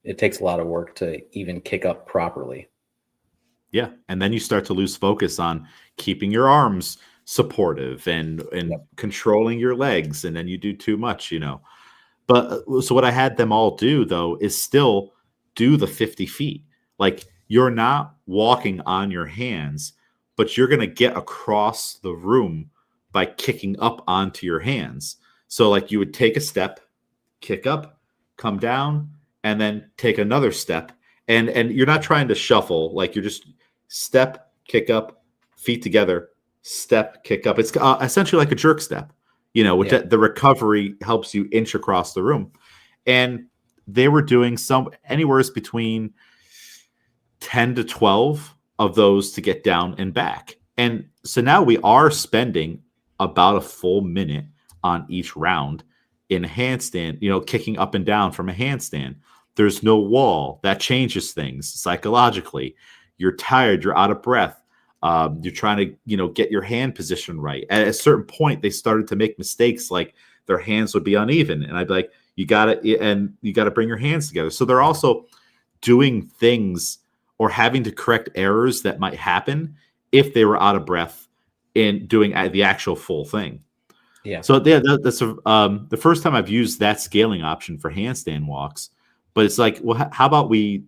it takes a lot of work to even kick up properly. Yeah. And then you start to lose focus on keeping your arms supportive and controlling your legs. And then you do too much, But so what I had them all do, though, is still do the 50 feet. Like you're not walking on your hands, but you're going to get across the room by kicking up onto your hands. So like you would take a step, kick up, come down, and then take another step. And you're not trying to shuffle. Like you're just step, kick up, feet together, step, kick up. It's essentially like a jerk step. Which the recovery helps you inch across the room. And they were doing anywhere between 10 to 12 of those to get down and back. And so now we are spending about a full minute on each round in a handstand, kicking up and down from a handstand. There's no wall. That changes things psychologically. You're tired. You're out of breath. You're trying to, get your hand position right. At a certain point, they started to make mistakes, like their hands would be uneven, and I'd be like, you got to bring your hands together. So they're also doing things or having to correct errors that might happen if they were out of breath in doing the actual full thing. Yeah. So that's the first time I've used that scaling option for handstand walks. But it's like, well, how about we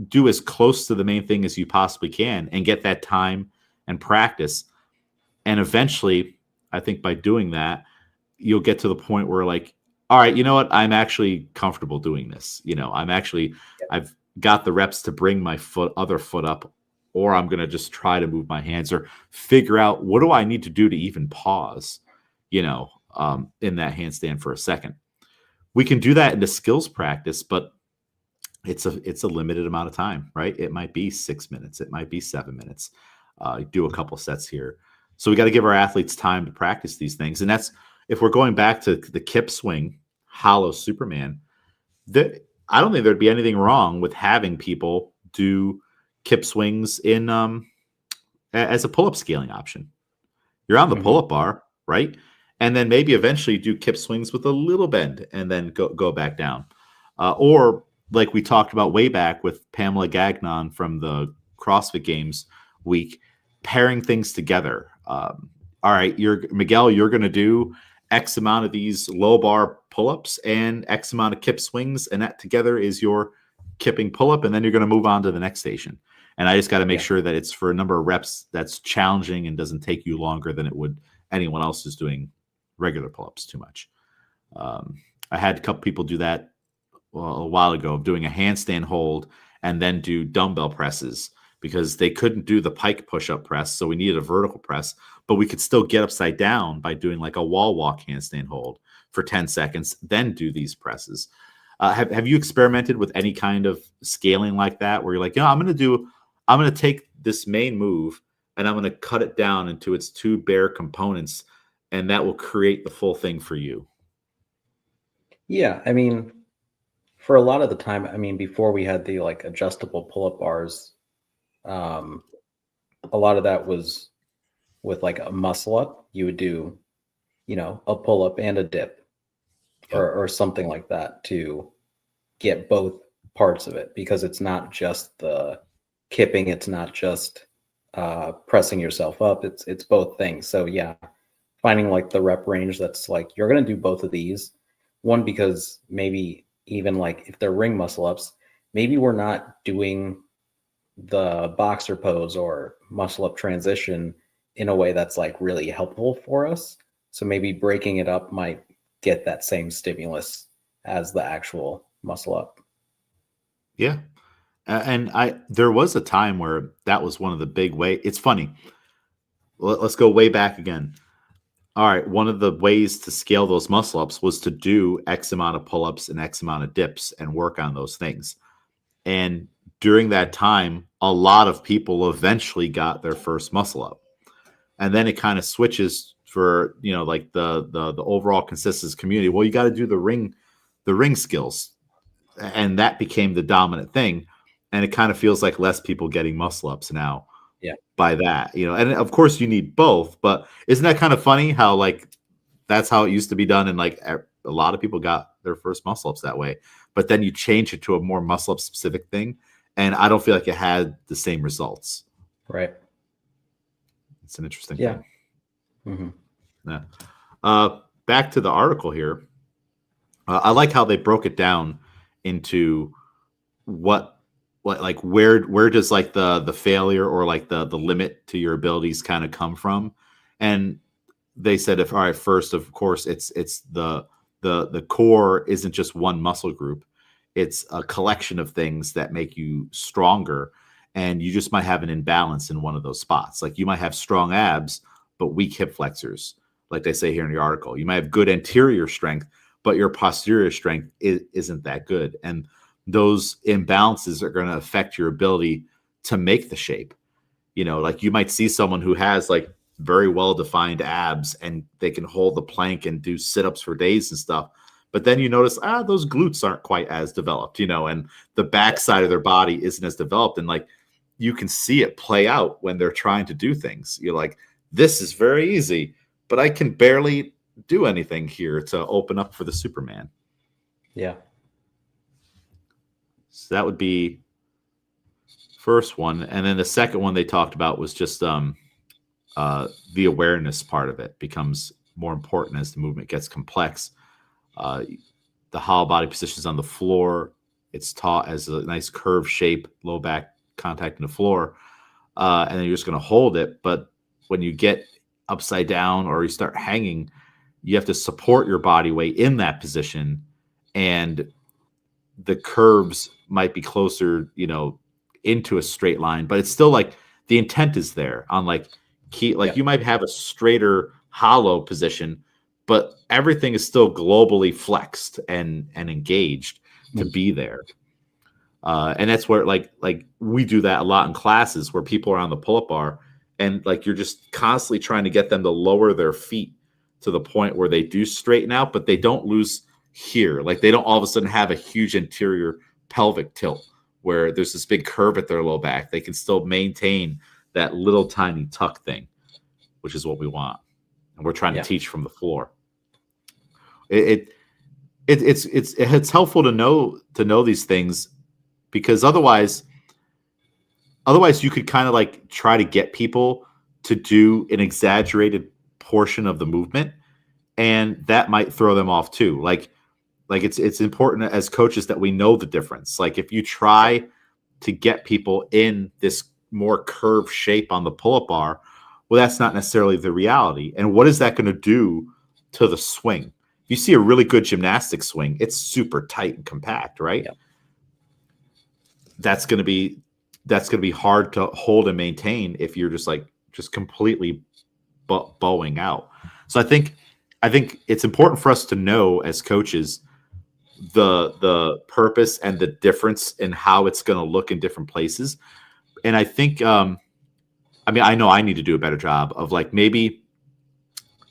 do as close to the main thing as you possibly can and get that time and practice. And eventually, I think by doing that, you'll get to the point where like, all right, you know what? I'm actually comfortable doing this. I've got the reps to bring my other foot up, or I'm going to just try to move my hands or figure out what do I need to do to even pause, in that handstand for a second. We can do that in the skills practice, but it's a limited amount of time, right? It might be 6 minutes. It might be 7 minutes. Do a couple sets here. So we got to give our athletes time to practice these things. And that's, if we're going back to the kip swing, hollow Superman, I don't think there'd be anything wrong with having people do kip swings in as a pull-up scaling option. You're on the pull-up bar, right? And then maybe eventually do kip swings with a little bend and then go back down. Or like we talked about way back with Pamela Gagnon from the CrossFit Games week, pairing things together. All right, Miguel, you're going to do X amount of these low bar pull-ups and X amount of kip swings, and that together is your kipping pull-up, and then you're going to move on to the next station. And I just got to make sure that it's for a number of reps that's challenging and doesn't take you longer than it would anyone else who's doing regular pull-ups too much. I had a couple people do that a while ago, of doing a handstand hold and then do dumbbell presses, because they couldn't do the pike push-up press, so we needed a vertical press, but we could still get upside down by doing like a wall walk handstand hold for 10 seconds, then do these presses. Have you experimented with any kind of scaling like that, where you're like, I'm going to take this main move and I'm going to cut it down into its two bare components, and that will create the full thing for you? Yeah, I mean, for a lot of the time, before we had the like adjustable pull-up bars, a lot of that was with like a muscle up. You would do, a pull-up and a dip, or something like that, to get both parts of it, because it's not just the kipping, it's not just pressing yourself up, it's both things. So yeah, finding like the rep range that's like you're going to do both of these. One, because maybe even like if they're ring muscle ups, maybe we're not doing the boxer pose or muscle up transition in a way that's like really helpful for us. So maybe breaking it up might get that same stimulus as the actual muscle up. Yeah. And there was a time where that was one of the big way. It's funny. Let's go way back again. All right, one of the ways to scale those muscle ups was to do X amount of pull ups and X amount of dips and work on those things. And during that time, a lot of people eventually got their first muscle up. And then it kind of switches for, like the overall consistency community. Well, you got to do the ring skills. And that became the dominant thing. And it kind of feels like less people getting muscle ups now Yeah. by that, and of course you need both, but isn't that kind of funny how like that's how it used to be done, and like a lot of people got their first muscle ups that way, but then you change it to a more muscle up specific thing, and I don't feel like it had the same results. Right. It's an interesting Yeah. thing. Mm-hmm. Yeah. Back to the article here. I like how they broke it down into what like where does like the failure or like the limit to your abilities kind of come from. And they said, if all right, first of course it's the core isn't just one muscle group, it's a collection of things that make you stronger, and you just might have an imbalance in one of those spots. Like you might have strong abs but weak hip flexors, like they say here in the article. You might have good anterior strength but your posterior strength isn't that good, and those imbalances are going to affect your ability to make the shape. Like you might see someone who has like very well defined abs and they can hold the plank and do sit-ups for days and stuff, but then you notice those glutes aren't quite as developed, and the backside of their body isn't as developed, and like you can see it play out when they're trying to do things. You're like, this is very easy, but I can barely do anything here to open up for the Superman. Yeah. So that would be first one. And then the second one they talked about was just the awareness part of it becomes more important as the movement gets complex. The hollow body positions on the floor, it's taught as a nice curved shape, low back contact in the floor. And then you're just going to hold it. But when you get upside down or you start hanging, you have to support your body weight in that position. And the curves might be closer, into a straight line, but it's still like the intent is there on like you might have a straighter hollow position, but everything is still globally flexed and engaged to be there. And that's where like we do that a lot in classes where people are on the pull-up bar and like you're just constantly trying to get them to lower their feet to the point where they do straighten out, but they don't lose here. Like they don't all of a sudden have a huge anterior pelvic tilt where there's this big curve at their low back. They can still maintain that little tiny tuck thing, which is what we want. And we're trying to teach from the floor. It's helpful to know these things, because otherwise you could kind of like try to get people to do an exaggerated portion of the movement, and that might throw them off too. Like it's important as coaches that we know the difference. Like if you try to get people in this more curved shape on the pull-up bar, well, that's not necessarily the reality. And what is that going to do to the swing? If you see a really good gymnastic swing, it's super tight and compact, right? Yeah. That's going to be hard to hold and maintain if you're just completely bowing out. So I think it's important for us to know as coaches the purpose and the difference in how it's going to look in different places. And I think I know I need to do a better job of like maybe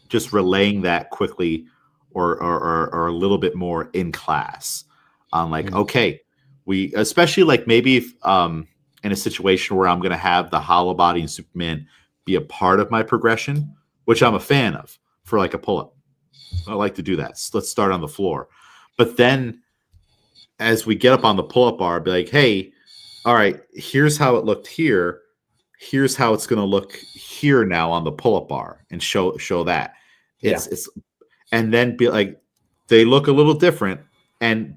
just relaying that quickly or a little bit more in class on like, okay, we, especially like maybe if, in a situation where I'm going to have the hollow body and Superman be a part of my progression, which I'm a fan of for like a pull-up. I like to do that. So let's start on the floor. But then as we get up on the pull-up bar, be like, hey, all right, here's how it looked here. Here's how it's going to look here now on the pull-up bar, and show that. It's and then be like, they look a little different,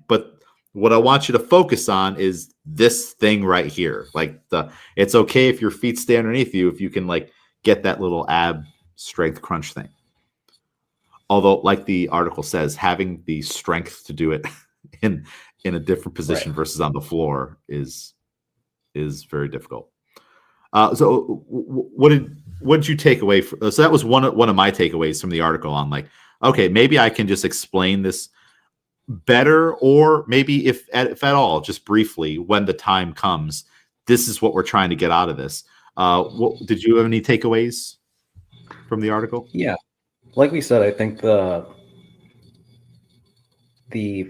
but what I want you to focus on is this thing right here. Like it's okay if your feet stay underneath you if you can like get that little ab strength crunch thing. Although, like the article says, having the strength to do it in a different Right. position versus on the floor is very difficult. So what did you take away? So that was one of my takeaways from the article on like, okay, maybe I can just explain this better, or maybe if at all, just briefly, when the time comes, this is what we're trying to get out of this. What did you have any takeaways from the article? Yeah. Like we said, I think the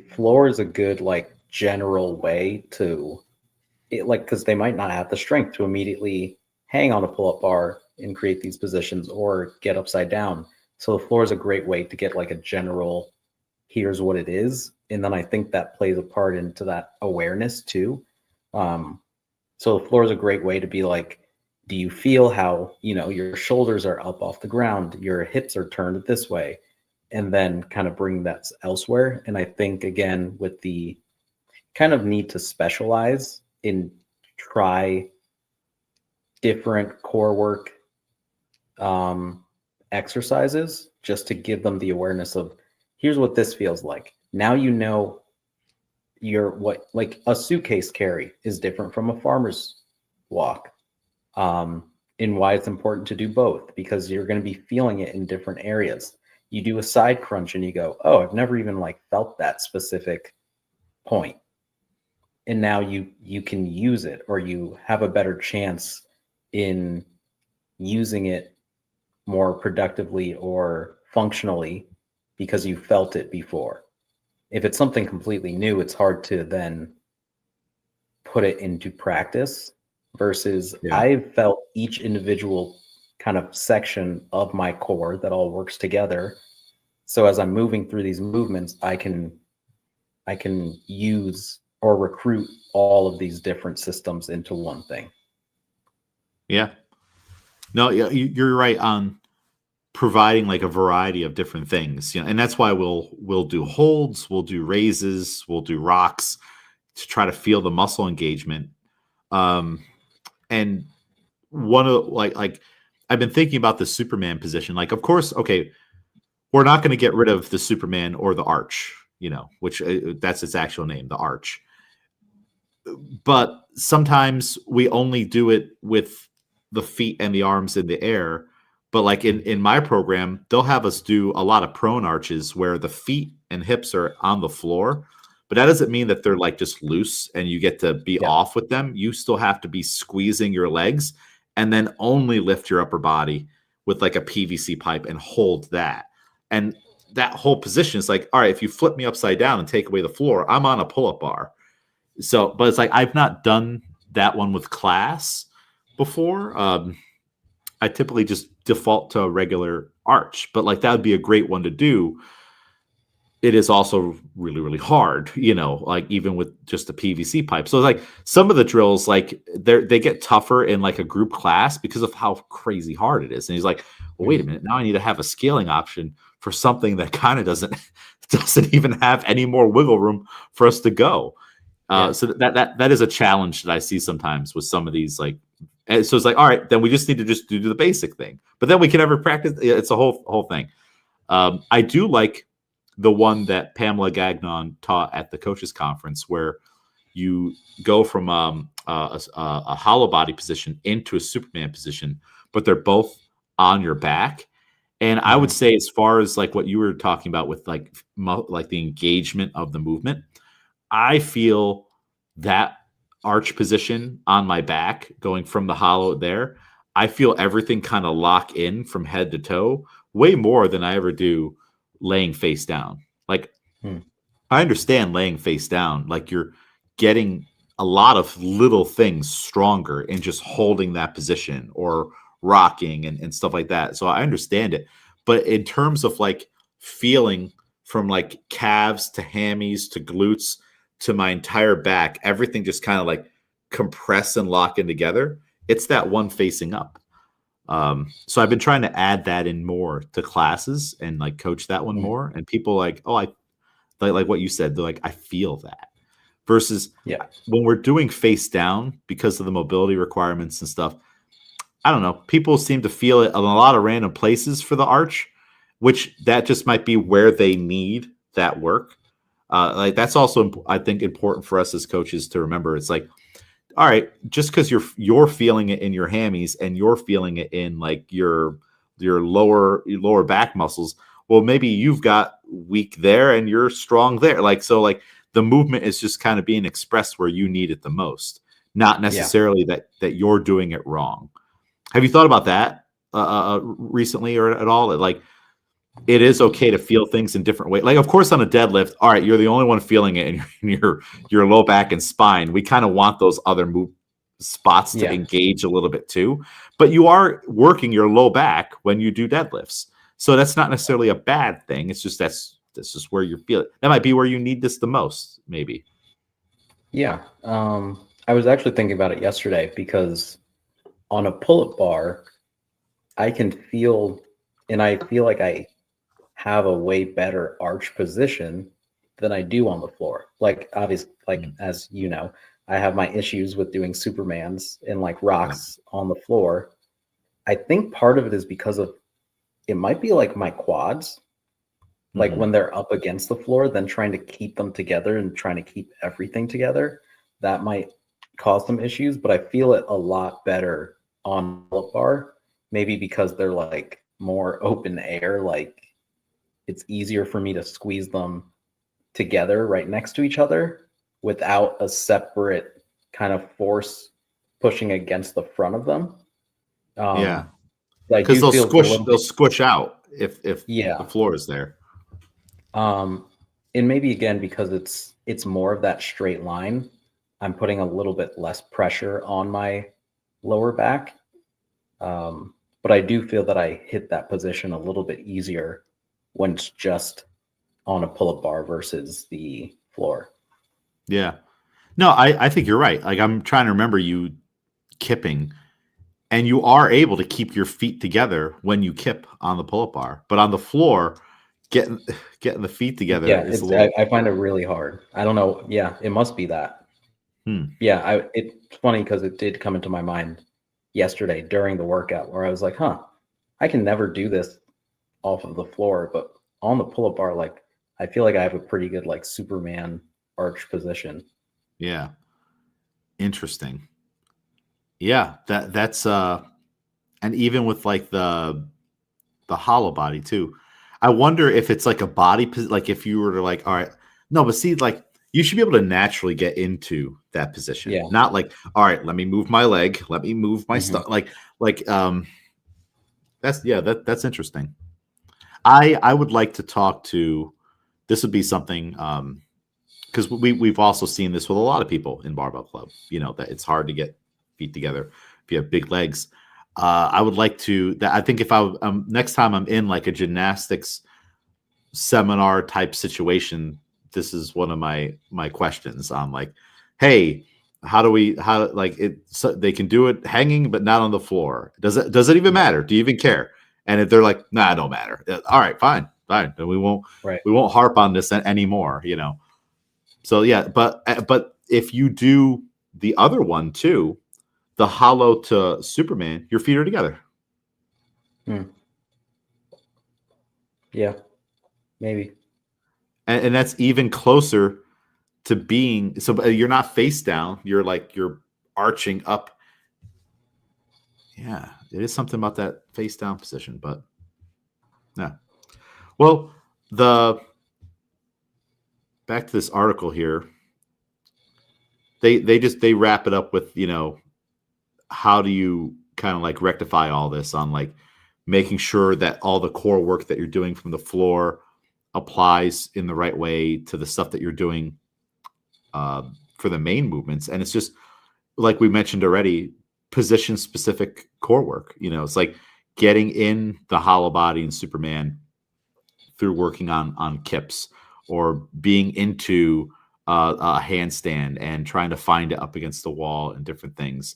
floor is a good like general way to it, like because they might not have the strength to immediately hang on a pull-up bar and create these positions or get upside down. So the floor is a great way to get like a general here's what it is. And then I think that plays a part into that awareness too. So the floor is a great way to be like, do you feel how, your shoulders are up off the ground, your hips are turned this way, and then kind of bring that elsewhere. And I think again, with the kind of need to specialize in try different core work exercises just to give them the awareness of here's what this feels like. Now what like a suitcase carry is different from a farmer's walk. And why it's important to do both, because you're going to be feeling it in different areas. You do a side crunch and you go, oh, I've never even like felt that specific point. And now you can use it, or you have a better chance in using it more productively or functionally because you felt it before. If it's something completely new, it's hard to then put it into practice versus Yeah. I've felt each individual kind of section of my core that all works together. So as I'm moving through these movements, I can use or recruit all of these different systems into one thing. Yeah. No, you're right on providing like a variety of different things, and that's why we'll do holds, we'll do raises, we'll do rocks to try to feel the muscle engagement. And one of like I've been thinking about the Superman position. Like, of course, okay, we're not going to get rid of the Superman or the arch, which that's its actual name, the arch. But sometimes we only do it with the feet and the arms in the air. But like in my program, they'll have us do a lot of prone arches where the feet and hips are on the floor. But that doesn't mean that they're like just loose and you get to be off with them. You still have to be squeezing your legs and then only lift your upper body with like a PVC pipe and hold that. And that whole position is like, all right, if you flip me upside down and take away the floor, I'm on a pull-up bar. So, but it's like I've not done that one with class before. I typically just default to a regular arch, but like that would be a great one to do. It is also really, really hard, like even with just a PVC pipe. So like some of the drills, like they get tougher in like a group class because of how crazy hard it is. And he's like, well, wait a minute, now I need to have a scaling option for something that kind of doesn't even have any more wiggle room for us to go. So that is a challenge that I see sometimes with some of these like. And so it's like, all right, then we just need to just do the basic thing, but then we can never practice. It's a whole thing. I do like the one that Pamela Gagnon taught at the coaches conference, where you go from a hollow body position into a Superman position, but they're both on your back. And I would say, as far as like what you were talking about with like the engagement of the movement, I feel that arch position on my back going from the hollow there, I feel everything kind of lock in from head to toe way more than I ever do laying face down. Like I understand laying face down, like you're getting a lot of little things stronger in just holding that position or rocking and stuff like that. So I understand it. But in terms of like feeling from like calves to hammies to glutes to my entire back, everything just kind of like compress and lock in together. It's that one facing up. So I've been trying to add that in more to classes and like coach that one more. And people like, oh, I like what you said. They're like, I feel that. versus Yeah. when we're doing face down because of the mobility requirements and stuff. I don't know. People seem to feel it in a lot of random places for the arch, which that just might be where they need that work. Like that's also, I think, important for us as coaches to remember. It's like, all right, just because you're feeling it in your hammies and you're feeling it in like your lower back muscles, well, maybe you've got weak there and you're strong there. Like so, like the movement is just kind of being expressed where you need it the most, not Yeah. necessarily that you're doing it wrong. Have you thought about that recently or at all? Like, it is okay to feel things in different ways. Like, of course, on a deadlift, all right, you're the only one feeling it in your low back and spine. We kind of want those other move spots to Yeah. engage a little bit too. But you are working your low back when you do deadlifts, so that's not necessarily a bad thing. It's just that's just where you feel it. That might be where you need this the most, maybe. Yeah. I was actually thinking about it yesterday because on a pull-up bar, I can feel, and I feel like I have a way better arch position than I do on the floor. Like obviously, like as you know, I have my issues with doing Supermans and like Yeah. rocks on the floor. I think part of it is because of it might be like my quads, like Mhm. when they're up against the floor, then trying to keep them together and trying to keep everything together. That might cause some issues, but I feel it a lot better on the bar, maybe because they're like more open air, like it's easier for me to squeeze them together right next to each other without a separate kind of force pushing against the front of them. Yeah, I because do feel it's a little they'll bit, squish out if the yeah. floor is there. Um, and maybe again because it's more of that straight line, I'm putting a little bit less pressure on my lower back. But I do feel that I hit that position a little bit easier when it's just on a pull-up bar versus the floor. Yeah. No, I think you're right. Like I'm trying to remember you kipping, and you are able to keep your feet together when you kip on the pull-up bar, but on the floor, getting getting the feet together Yeah, is a it's little. I find it really hard. I don't know. Yeah, it must be that. Hmm. Yeah, it's funny because it did come into my mind yesterday during the workout where I was like, huh, I can never do this off of the floor, but on the pull-up bar, like I feel like I have a pretty good like Superman arch position. Yeah, interesting. Yeah, that's and even with like the hollow body too. I wonder if it's like a like if you were to like, all right, no, but see, like you should be able to naturally get into that position, Yeah. not like, all right, let me move my leg, let me move my Hmm. stuff, like that's yeah, that's interesting. I would like to talk to. This would be something because we've also seen this with a lot of people in barbell club. You know that it's hard to get feet together if you have big legs. I would like to. That I think if next time I'm in like a gymnastics seminar type situation, this is one of my questions. I'm like, hey, how like it? So they can do it hanging, but not on the floor. Does it even Yeah. matter? Do you even care? And if they're like, nah, it don't matter. All right, fine, fine. Then Right. we won't harp on this anymore. So yeah, but if you do the other one too, the hollow to Superman, your feet are together, Hmm. Yeah. Maybe. and that's even closer to being. So you're not face down; you're arching up. Yeah, it is something about that face down position, but yeah. Well, the back to this article here, they wrap it up with how do you kind of like rectify all this on like making sure that all the core work that you're doing from the floor applies in the right way to the stuff that you're doing for the main movements. And it's just like we mentioned already, position specific core work. It's like getting in the hollow body and Superman through working on kips or being into a handstand and trying to find it up against the wall and different things.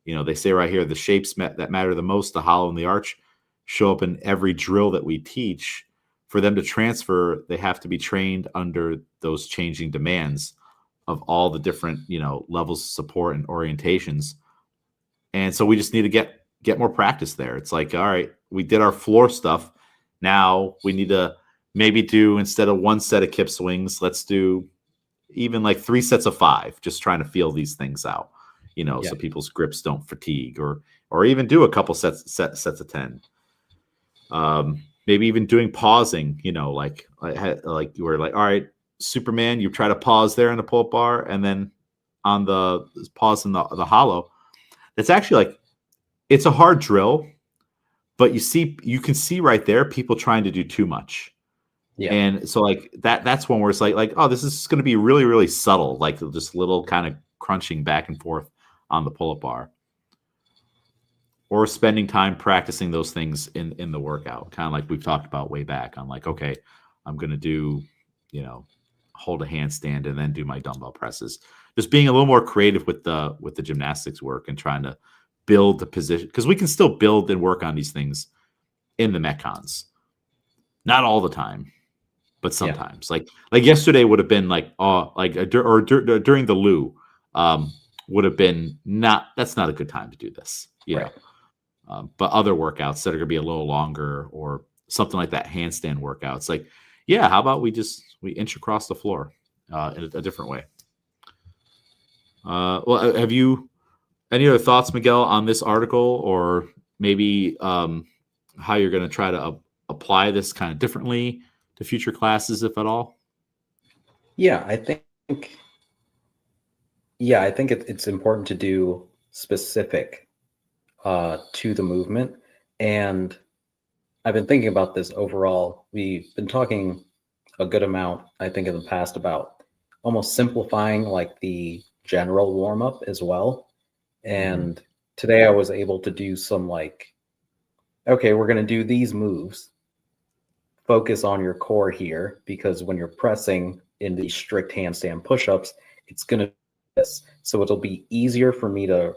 They say right here the shapes that matter the most, the hollow and the arch, show up in every drill that we teach. For them to transfer, they have to be trained under those changing demands. of all the different, levels of support and orientations. And so we just need to get more practice there. It's like, all right, we did our floor stuff. Now we need to maybe do, instead of one set of kip swings, let's do even like 3 sets of 5, just trying to feel these things out, so people's grips don't fatigue, or even do a couple sets of 10. Maybe even doing pausing, like you were like, all right, Superman, you try to pause there in the pull-up bar, and then on the pause in the hollow. It's actually like, it's a hard drill, but you can see right there people trying to do too much. Yeah. And so like that's one where it's like, oh, this is going to be really, really subtle, like just little kind of crunching back and forth on the pull-up bar, or spending time practicing those things in the workout, kind of like we've talked about way back on, like, okay, I'm going to do, hold a handstand and then do my dumbbell presses. Just being a little more creative with the gymnastics work and trying to build the position, because we can still build and work on these things in the Metcons. Not all the time, but sometimes. Like yesterday would have been like, during the Lou, would have been that's not a good time to do this, Right. But other workouts that are going to be a little longer, or something like that handstand workout, it's like, yeah, how about we inch across the floor in a different way. Well, have you any other thoughts, Miguel, on this article, or maybe how you're going to try to apply this kind of differently to future classes, if at all? Yeah, I think it's important to do specific to the movement. And I've been thinking about this overall. We've been talking a good amount, I think, in the past about almost simplifying like the general warm-up as well. And today I was able to do some like, okay, we're going to do these moves. Focus on your core here, because when you're pressing in these strict handstand push-ups, it's going to be this. So it'll be easier for me to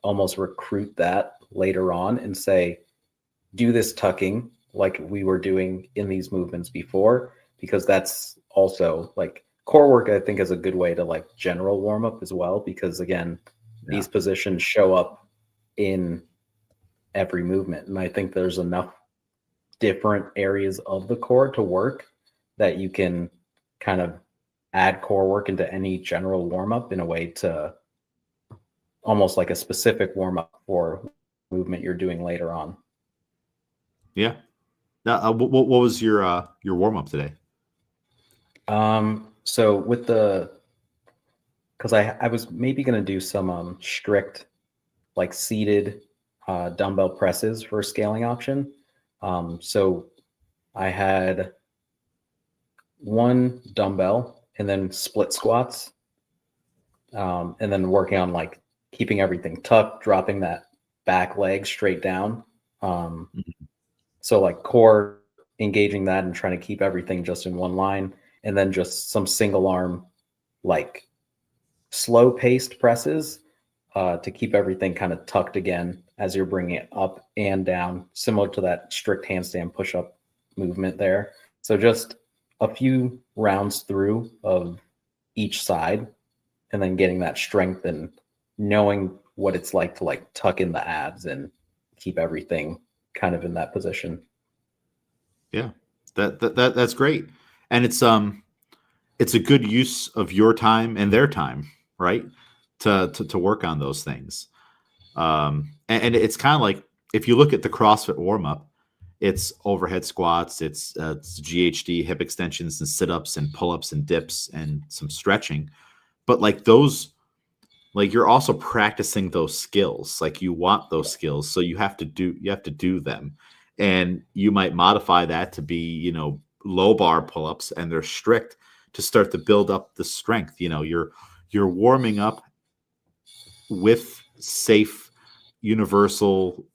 almost recruit that later on and say, do this tucking like we were doing in these movements before, because that's also like core work, I think, is a good way to like general warm up as well, because again, these positions show up in every movement. And I think there's enough different areas of the core to work that you can kind of add core work into any general warm up in a way to almost like a specific warm up for movement you're doing later on. Yeah. Now, what was your warm up today? So with because I was maybe going to do some strict like seated dumbbell presses for a scaling option. So I had one dumbbell and then split squats, and then working on like keeping everything tucked, dropping that back leg straight down. So like core, engaging that and trying to keep everything just in one line, and then just some single arm, like slow paced presses to keep everything kind of tucked again as you're bringing it up and down, similar to that strict handstand push-up movement there. So just a few rounds through of each side, and then getting that strength and knowing what it's like to like tuck in the abs and keep everything kind of in that position. Yeah, that's great. And it's a good use of your time and their time, right? To work on those things. And it's kind of like, if you look at the CrossFit warm up, it's overhead squats, it's GHD, hip extensions and sit-ups and pull-ups and dips and some stretching. But like those, like you're also practicing those skills. Like you want those skills, so you have to do them. And you might modify that to be, low bar pull-ups, and they're strict to start to build up the strength. You're warming up with safe, universal,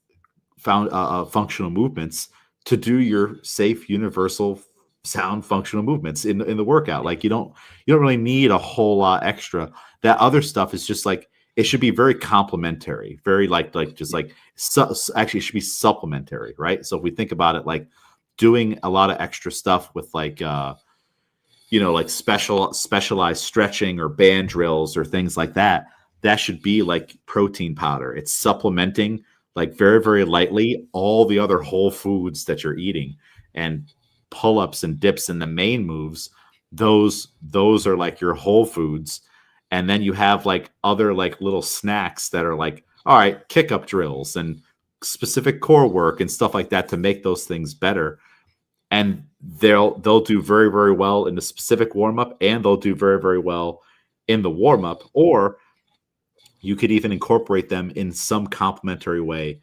functional movements to do your safe, universal, sound, functional movements in the workout. Like you don't really need a whole lot extra. That other stuff is just like, it should be very complementary, very actually it should be supplementary, right? So if we think about it, like doing a lot of extra stuff with like like specialized stretching or band drills or things like that, that should be like protein powder. It's supplementing like very, very lightly all the other whole foods that you're eating. And pull-ups and dips and the main moves, those are like your whole foods. And then you have like other like little snacks that are like, all right, kick up drills and specific core work and stuff like that to make those things better. And they'll do very, very well in the specific warm up, and they'll do very, very well in the warm up. Or you could even incorporate them in some complementary way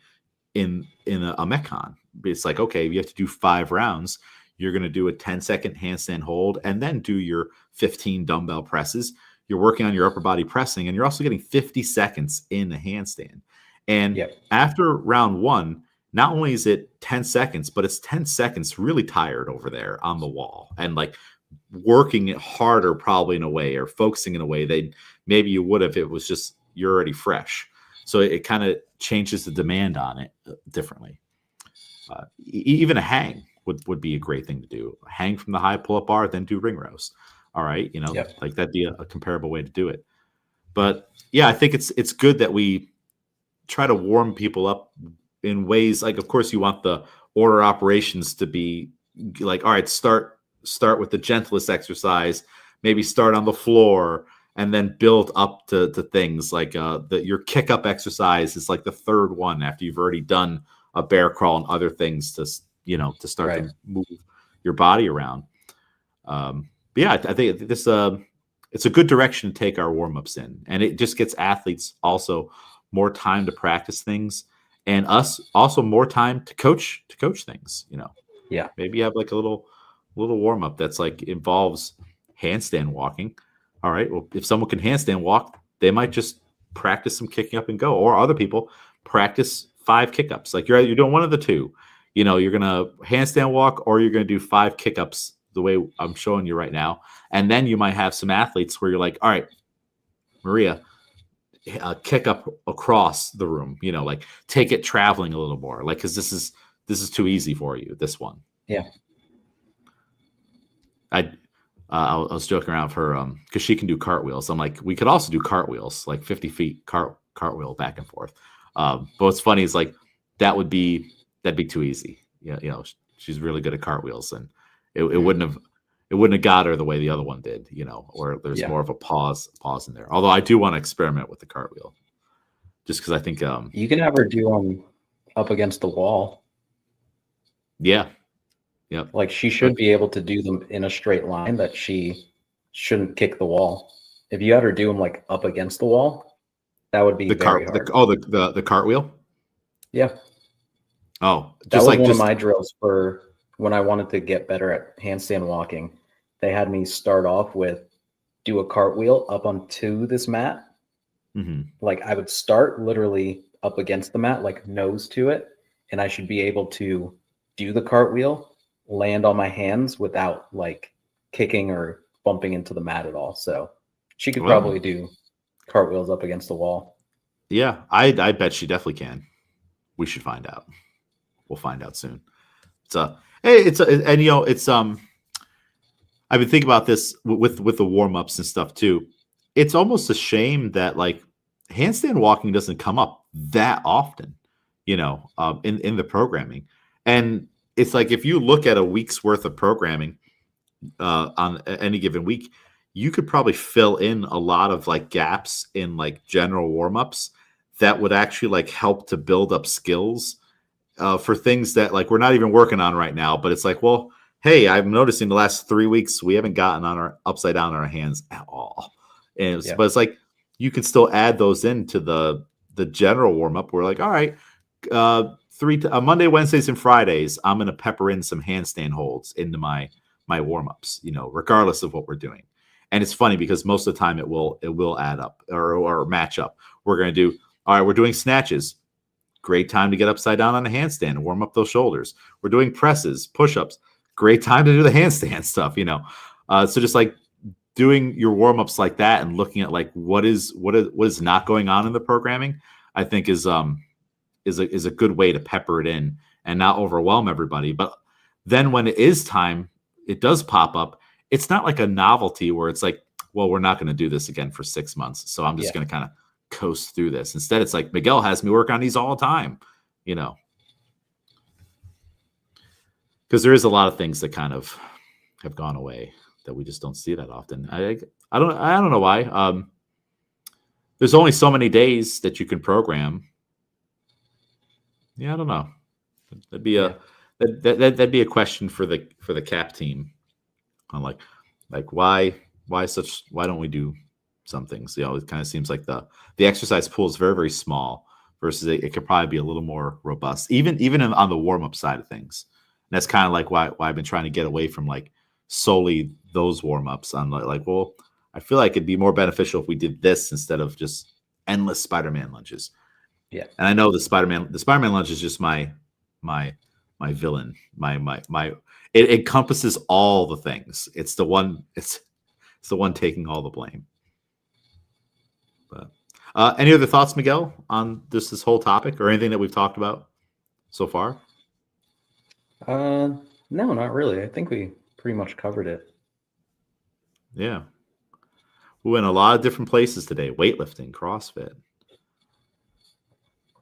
in a Metcon. It's like, okay, you have to do 5 rounds. You're going to do a 10-second handstand hold and then do your 15 dumbbell presses. You're working on your upper body pressing, and you're also getting 50 seconds in the handstand. And after round 1, not only is it 10 seconds, but it's 10 seconds really tired over there on the wall and like working it harder probably in a way, or focusing in a way that maybe you would have if it was just you're already fresh. So it kind of changes the demand on it differently. Even a hang would be a great thing to do. Hang from the high pull-up bar, then do ring rows. All right, like that'd be a comparable way to do it. But yeah, I think it's good that we try to warm people up in ways like, of course, you want the order operations to be like, all right, start with the gentlest exercise, maybe start on the floor, and then build up to things like your kick up exercise is like the third one after you've already done a bear crawl and other things to start to move your body around. But yeah, I think this it's a good direction to take our warm-ups in, and it just gets athletes also more time to practice things, and us also more time to coach things. Maybe you have like a little warm-up that's like involves handstand walking. All right, well, if someone can handstand walk, they might just practice some kicking up and go, or other people practice 5 kick-ups. Like you're doing one of the two. You're gonna handstand walk, or you're gonna do 5 kick-ups the way I'm showing you right now. And then you might have some athletes where you're like, all right, Maria, kick up across the room, like take it traveling a little more, like, because this is too easy for you, this one. Yeah. I was joking around with her because she can do cartwheels. I'm like, we could also do cartwheels, like 50 feet cartwheel back and forth. But what's funny is like that'd be too easy. She's really good at cartwheels, and it wouldn't have got her the way the other one did. Or there's more of a pause in there. Although I do want to experiment with the cartwheel, just because I think you can have her do them up against the wall. Yeah. Yep. Like she should be able to do them in a straight line, that she shouldn't kick the wall. If you had her do them like up against the wall, that would be very hard. The cartwheel? Yeah. Oh, that was like one of my drills for when I wanted to get better at handstand walking. They had me start off with do a cartwheel up onto this mat. Mm-hmm. Like I would start literally up against the mat, like nose to it, and I should be able to do the cartwheel, land on my hands without like kicking or bumping into the mat at all. So she could probably do cartwheels up against the wall. Yeah, I bet she definitely can. We should find out. We'll find out soon. I've been thinking about this with the warm-ups and stuff too. It's almost a shame that like handstand walking doesn't come up that often, in the programming. And it's like, if you look at a week's worth of programming on any given week, you could probably fill in a lot of like gaps in like general warm-ups that would actually like help to build up skills for things that like we're not even working on right now. But it's like, well, hey, I'm noticing the last 3 weeks we haven't gotten on our upside down on our hands at all. And but it's like you can still add those into the general warm-up. We're like, all right, Monday, Wednesdays, and Fridays, I'm going to pepper in some handstand holds into my warm-ups, regardless of what we're doing. And it's funny because most of the time it will add up or match up. We're going to do, all right, we're doing snatches. Great time to get upside down on a handstand and warm up those shoulders. We're doing presses, push-ups. Great time to do the handstand stuff, So just like doing your warm-ups like that and looking at like what is not going on in the programming, I think is a good way to pepper it in and not overwhelm everybody. But then when it is time, it does pop up. it's not like a novelty where it's like, well, we're not going to do this again for 6 months, so I'm just going to kind of coast through this. Instead, it's like Miguel has me work on these all the time, you know, because there is a lot of things that kind of have gone away that we just don't see that often. I don't know why. There's only so many days that you can program. Yeah, I don't know. That'd be a that'd be a question for the cap team. On like why don't we do some things? You know, it kind of seems like the exercise pool is very, very small versus it could probably be a little more robust, even on the warm up side of things. And that's kind of like why I've been trying to get away from like solely those warm ups. On like, well, I feel like it'd be more beneficial if we did this instead of just endless Spider-Man lunges. Yeah. And I know the Spider-Man lunge is just my villain. It encompasses all the things. It's the one taking all the blame. But any other thoughts, Miguel, on this whole topic or anything that we've talked about so far? No, not really. I think we pretty much covered it. Yeah. We went a lot of different places today. Weightlifting, CrossFit.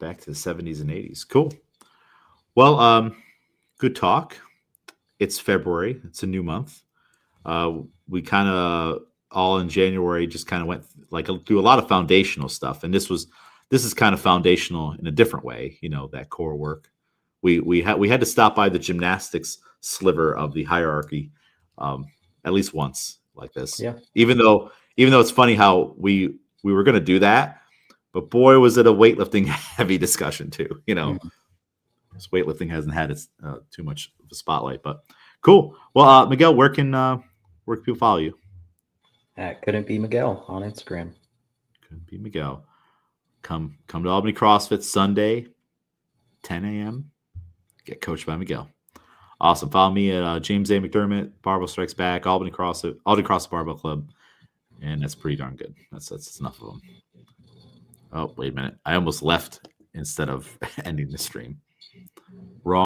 Back to the 70s and 80s. Cool. Well, good talk. It's February. It's a new month. We kind of all in January just kind of went like through a lot of foundational stuff. And this is kind of foundational in a different way, you know, that core work. We had to stop by the gymnastics sliver of the hierarchy at least once like this. Yeah. Even though it's funny how we were going to do that, but boy, was it a weightlifting heavy discussion too, you know. Because weightlifting hasn't had its too much of a spotlight, but cool. Well, Miguel, where can people follow you? At Couldn't Be Miguel on Instagram. Couldn't Be Miguel. Come to Albany CrossFit Sunday, 10 a.m. Get coached by Miguel. Awesome. Follow me at James A. McDermott, Barbell Strikes Back, Albany CrossFit Barbell Club, and that's pretty darn good. That's enough of them. Oh, wait a minute. I almost left instead of ending the stream. Wrong.